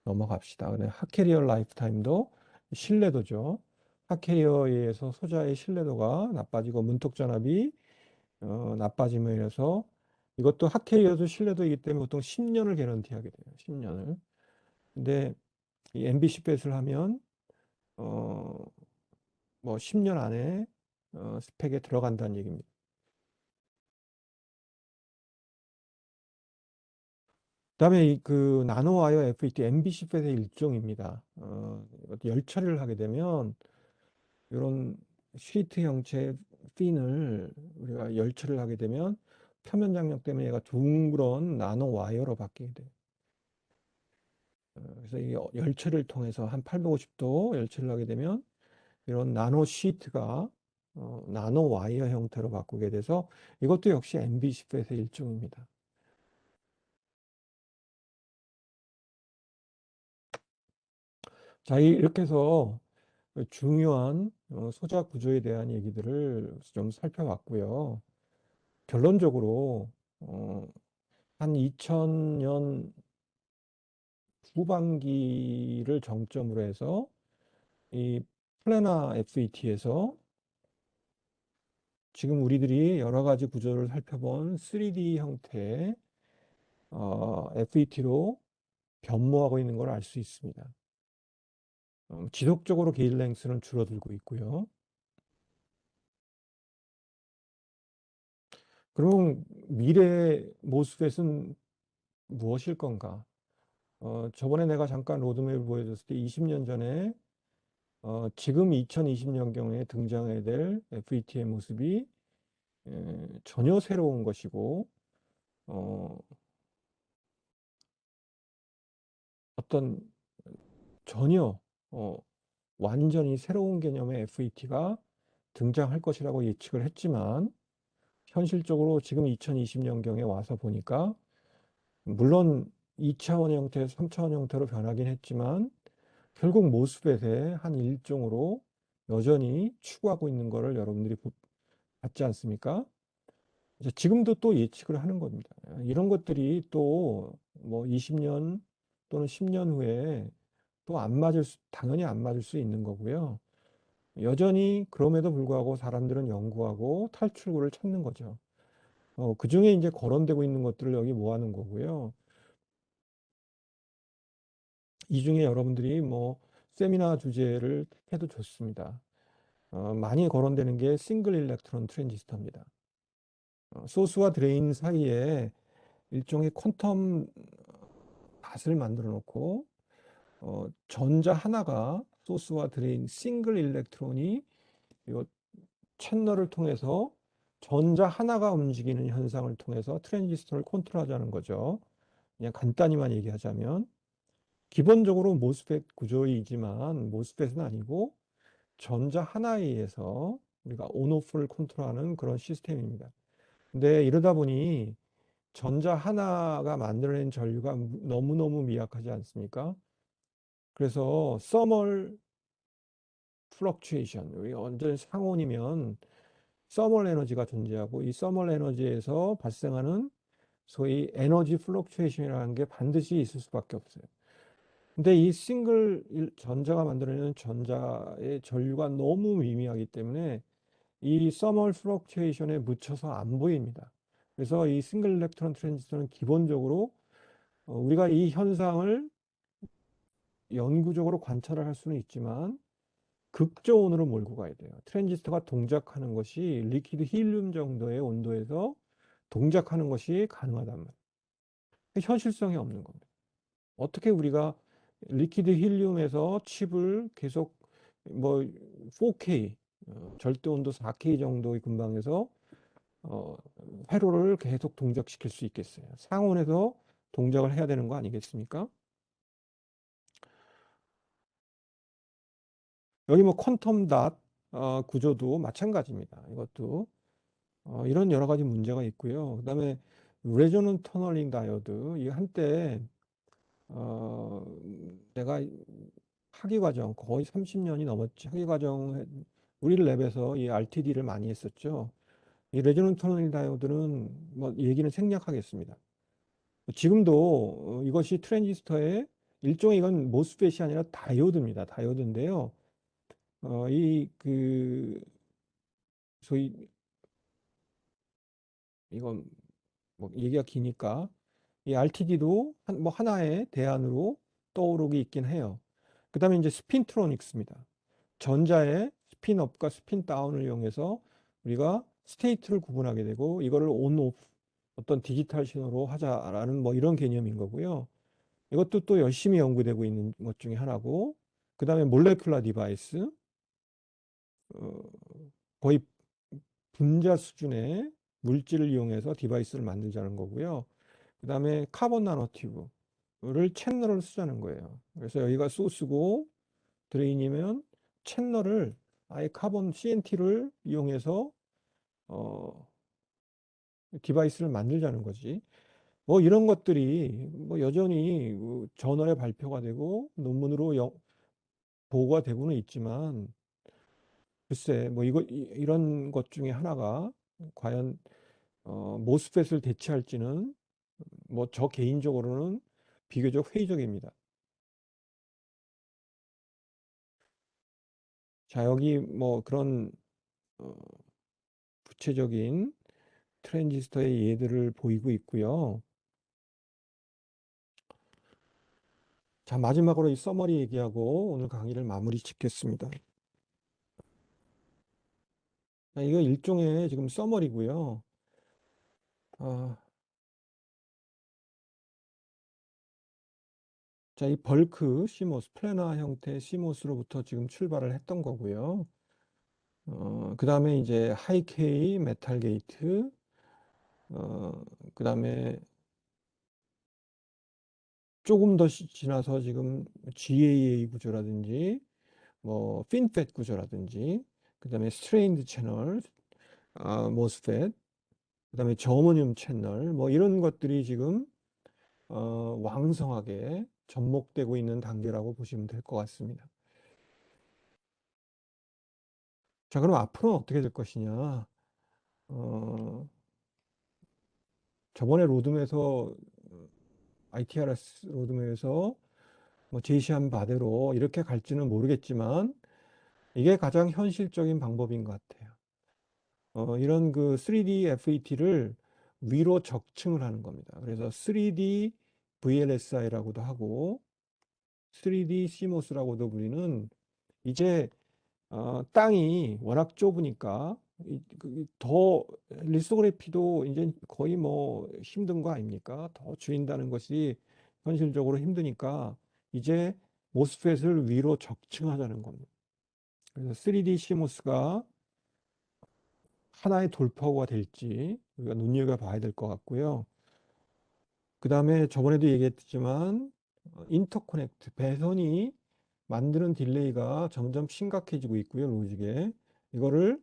넘어갑시다. 근데 핫캐리어 라이프타임도 신뢰도죠. 핫캐리어에 의해서 소자의 신뢰도가 나빠지고 문턱 전압이 나빠짐에 의해서 이것도 핫캐리어도 신뢰도이기 때문에 보통 10년을 개런티하게 돼요. 10년을. 근데 이 MBC팻을 하면 어, 뭐 10년 안에 스펙에 들어간다는 얘기입니다. 그다음에 그 나노와이어 FET MBC팻의 일종입니다. 열 처리를 하게 되면 이런 시트 형체의 핀을 우리가 열 처리를 하게 되면 표면 장력 때문에 얘가 둥그런 나노 와이어로 바뀌게 돼요. 그래서 이 열 처리를 통해서 한 850도 열 처리를 하게 되면 이런 나노 시트가 나노 와이어 형태로 바꾸게 돼서 이것도 역시 MBC팻의 일종입니다. 자, 이렇게 해서 중요한 소자 구조에 대한 얘기들을 좀 살펴봤고요. 결론적으로 어, 한 2000년 후반기를 정점으로 해서 이 플래너 FET에서 지금 우리들이 여러 가지 구조를 살펴본 3D 형태의 FET로 변모하고 있는 걸 알 수 있습니다. 지속적으로 게일 랭스는 줄어들고 있고요. 그럼 미래 모스펫은 무엇일 건가? 저번에 내가 잠깐 로드맵을 보여줬을 때 20년 전에 지금 2020년경에 등장해야 될 FET의 모습이 전혀 새로운 것이고 어, 어떤 전혀 완전히 새로운 개념의 FET가 등장할 것이라고 예측을 했지만 현실적으로 지금 2020년경에 와서 보니까 물론 2차원 형태, 3차원 형태로 변하긴 했지만 결국 모스펫의 한 일종으로 여전히 추구하고 있는 것을 여러분들이 봤지 않습니까? 이제 지금도 또 예측을 하는 겁니다. 이런 것들이 또 뭐 20년 또는 10년 후에 또 당연히 안 맞을 수 있는 거고요. 여전히 그럼에도 불구하고 사람들은 연구하고 탈출구를 찾는 거죠. 그 중에 이제 거론되고 있는 것들을 여기 모아놓은 거고요. 이 중에 여러분들이 뭐 세미나 주제를 해도 좋습니다. 많이 거론되는 게 싱글 일렉트론 트랜지스터입니다. 소스와 드레인 사이에 일종의 퀀텀 닷을 만들어 놓고 전자 하나가 소스와 드레인 싱글 일렉트론이 이 채널을 통해서 전자 하나가 움직이는 현상을 통해서 트랜지스터를 컨트롤하자는 거죠. 그냥 간단히만 얘기하자면 기본적으로 모스펫 구조이지만 모스펫은 아니고 전자 하나에 의해서 우리가 온오프를 컨트롤하는 그런 시스템입니다. 근데 이러다 보니 전자 하나가 만들어낸 전류가 너무너무 미약하지 않습니까? 그래서 서멀 플럭추에이션, 완전 상온이면 서멀 에너지가 존재하고 이 서멀 에너지에서 발생하는 소위 에너지 플럭추에이션이라는 게 반드시 있을 수밖에 없어요. 근데 이 전자가 만들어내는 전자의 전류가 너무 미미하기 때문에 이 서멀 플럭추에이션에 묻혀서 안 보입니다. 그래서 이 싱글 일렉트론 트랜지스터는 기본적으로 우리가 이 현상을 영구적으로 관찰을 할 수는 있지만 극저온으로 몰고 가야 돼요. 트랜지스터가 동작하는 것이 리퀴드 힐륨 정도의 온도에서 동작하는 것이 가능하단 말이에요. 현실성이 없는 겁니다. 어떻게 우리가 리퀴드 힐륨에서 칩을 계속 뭐 4K 절대 온도 4K 정도의 근방에서 어, 회로를 계속 동작시킬 수 있겠어요. 상온에서 동작을 해야 되는 거 아니겠습니까? 여기 뭐 퀀텀 닷 구조도 마찬가지입니다. 이것도 이런 여러 가지 문제가 있고요. 그다음에 레조넌트 터널링 다이오드 이 한때 어, 내가 학위 과정 거의 30년이 넘었지. 학위 과정 우리 랩에서 이 RTD를 많이 했었죠. 이 레조넌트 터널링 다이오드는 뭐 얘기는 생략하겠습니다. 지금도 이것이 트랜지스터의 일종의 이건 모스펫이 아니라 다이오드입니다. 다이오드인데요. 이 소위 이건 뭐 얘기가 기니까 이 RTD도 뭐 하나의 대안으로 떠오르기 있긴 해요. 그다음에 이제 스핀트로닉스입니다. 전자의 스핀업과 스핀다운을 이용해서 우리가 스테이트를 구분하게 되고 이거를 온오프 어떤 디지털 신호로 하자라는 뭐 이런 개념인 거고요. 이것도 또 열심히 연구되고 있는 것 중에 하나고 그다음에 몰레큘러 디바이스 어, 거의 분자 수준의 물질을 이용해서 디바이스를 만들자는 거고요. 그다음에 카본 나노튜브를 채널을 쓰자는 거예요. 그래서 여기가 소스고 드레인이면 채널을 아예 카본 CNT를 이용해서 어, 디바이스를 만들자는 거지. 뭐 이런 것들이 뭐 여전히 저널에 발표가 되고 논문으로 보고가 되고는 있지만 글쎄 뭐 이런 것 중에 하나가 과연 모스펫을 대체할지는 뭐 저 개인적으로는 비교적 회의적입니다. 자, 여기 뭐 그런 어, 구체적인 트랜지스터의 예들을 보이고 있고요. 자, 마지막으로 이 서머리 얘기하고 오늘 강의를 마무리 짓겠습니다. 자, 이거 일종의 지금 서머리고요. 아, 자, 이 벌크 CMOS, 플래너 형태의 CMOS로부터 지금 출발을 했던 거고요. 그 다음에 이제 하이케이 메탈 게이트, 어, 그 다음에 조금 더 지나서 지금 GAA 구조라든지, 뭐, 핀팻 구조라든지, 그 다음에 스트레인드 채널, 모스펫, 그 다음에 저어모늄 채널, 뭐, 이런 것들이 지금, 왕성하게 접목되고 있는 단계라고 보시면 될 것 같습니다. 자, 그럼 앞으로는 어떻게 될 것이냐? 어, 저번에 로드맵에서 ITRS 로드맵에서 뭐 제시한 바대로 이렇게 갈지는 모르겠지만 이게 가장 현실적인 방법인 것 같아요. 이런 그 3D FET를 위로 적층을 하는 겁니다. 그래서 3D VLSI라고도 하고 3D CMOS라고도 불리는 이제 땅이 워낙 좁으니까 더 리소그래피도 이제 거의 뭐 힘든 거 아닙니까? 더 줄인다는 것이 현실적으로 힘드니까 이제 모스펫을 위로 적층하자는 겁니다. 그래서 3D CMOS가 하나의 돌파구가 될지 우리가 눈여겨봐야 될 것 같고요. 그 다음에 저번에도 얘기했지만 인터커넥트, 배선이 만드는 딜레이가 점점 심각해지고 있고요. 로직에. 이거를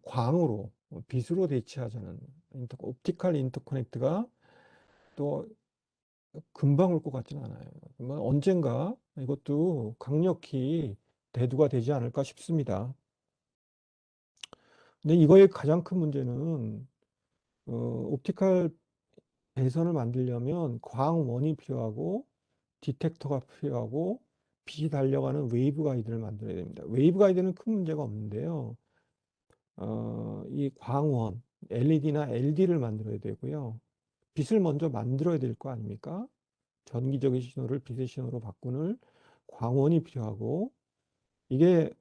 광으로, 빛으로 대체하자는 옵티컬 인터커넥트가 또 금방 올 것 같지는 않아요. 언젠가 이것도 강력히 대두가 되지 않을까 싶습니다. 근데 이거의 가장 큰 문제는 옵티컬 배선을 만들려면 광원이 필요하고 디텍터가 필요하고 빛이 달려가는 웨이브 가이드를 만들어야 됩니다. 웨이브 가이드는 큰 문제가 없는데요. 이 광원, LED나 LD를 만들어야 되고요. 빛을 먼저 만들어야 될 거 아닙니까? 전기적인 신호를 빛의 신호로 바꾸는 광원이 필요하고 이게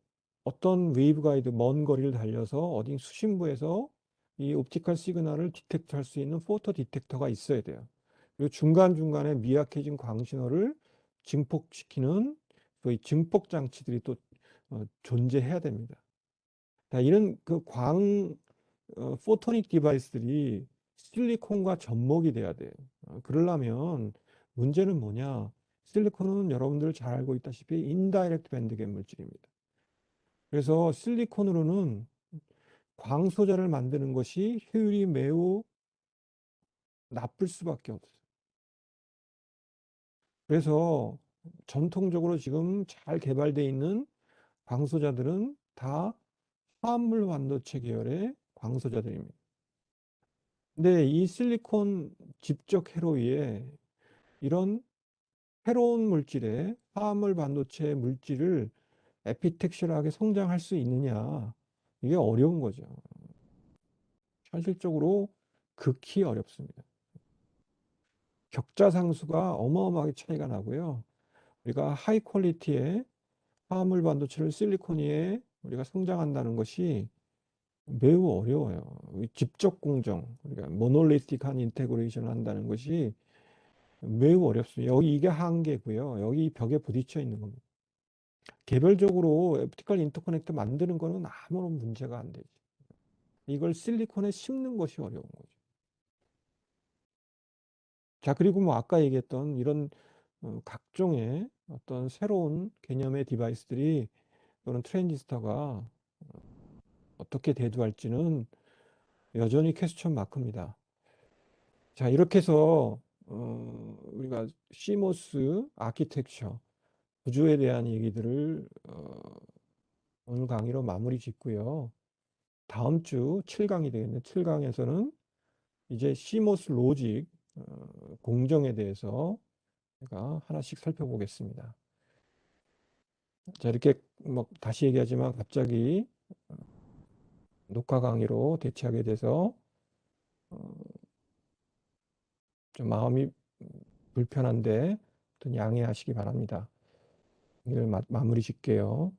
어떤 웨이브 가이드 먼 거리를 달려서 어디 수심부에서 이 옵티컬 시그널을 디텍트 할 수 있는 포토 디텍터가 있어야 돼요. 그리고 중간중간에 미약해진 광신호를 증폭시키는 소위 증폭 장치들이 또 존재해야 됩니다. 자, 이런 그 포토닉 디바이스들이 실리콘과 접목이 돼야 돼요. 그러려면 문제는 뭐냐? 실리콘은 여러분들 잘 알고 있다시피 인다이렉트 밴드갭 물질입니다. 그래서 실리콘으로는 광소자를 만드는 것이 효율이 매우 나쁠 수밖에 없어요. 그래서 전통적으로 지금 잘 개발되어 있는 광소자들은 다 화합물 반도체 계열의 광소자들입니다. 근데 이 실리콘 집적 회로위에 이런 새로운 물질의 화합물 반도체 물질을 에피텍셜하게 성장할 수 있느냐, 이게 어려운 거죠. 현실적으로 극히 어렵습니다. 격자 상수가 어마어마하게 차이가 나고요. 우리가 하이 퀄리티의 화합물 반도체를 실리콘 위에 우리가 성장한다는 것이 매우 어려워요. 집적 공정, 우리가 모놀리틱한 인테그레이션을 한다는 것이 매우 어렵습니다. 여기 이게 한계고요. 여기 벽에 부딪혀 있는 겁니다. 개별적으로 옵티컬 인터커넥터 만드는 거는 아무런 문제가 안 되지. 이걸 실리콘에 심는 것이 어려운 거죠. 자, 그리고 뭐 아까 얘기했던 이런 각종의 어떤 새로운 개념의 디바이스들이 또는 트랜지스터가 어떻게 대두할지는 여전히 퀘스천 마크입니다. 자, 이렇게 해서 우리가 CMOS 아키텍처 구조에 대한 얘기들을 오늘 강의로 마무리 짓고요. 다음 주 7강이 되겠네요. 7강에서는 이제 CMOS 로직 공정에 대해서 제가 하나씩 살펴보겠습니다. 자, 이렇게 뭐 다시 얘기하지만 갑자기 녹화 강의로 대체하게 돼서 좀 마음이 불편한데 좀 양해하시기 바랍니다. 오늘 마무리 짓게요.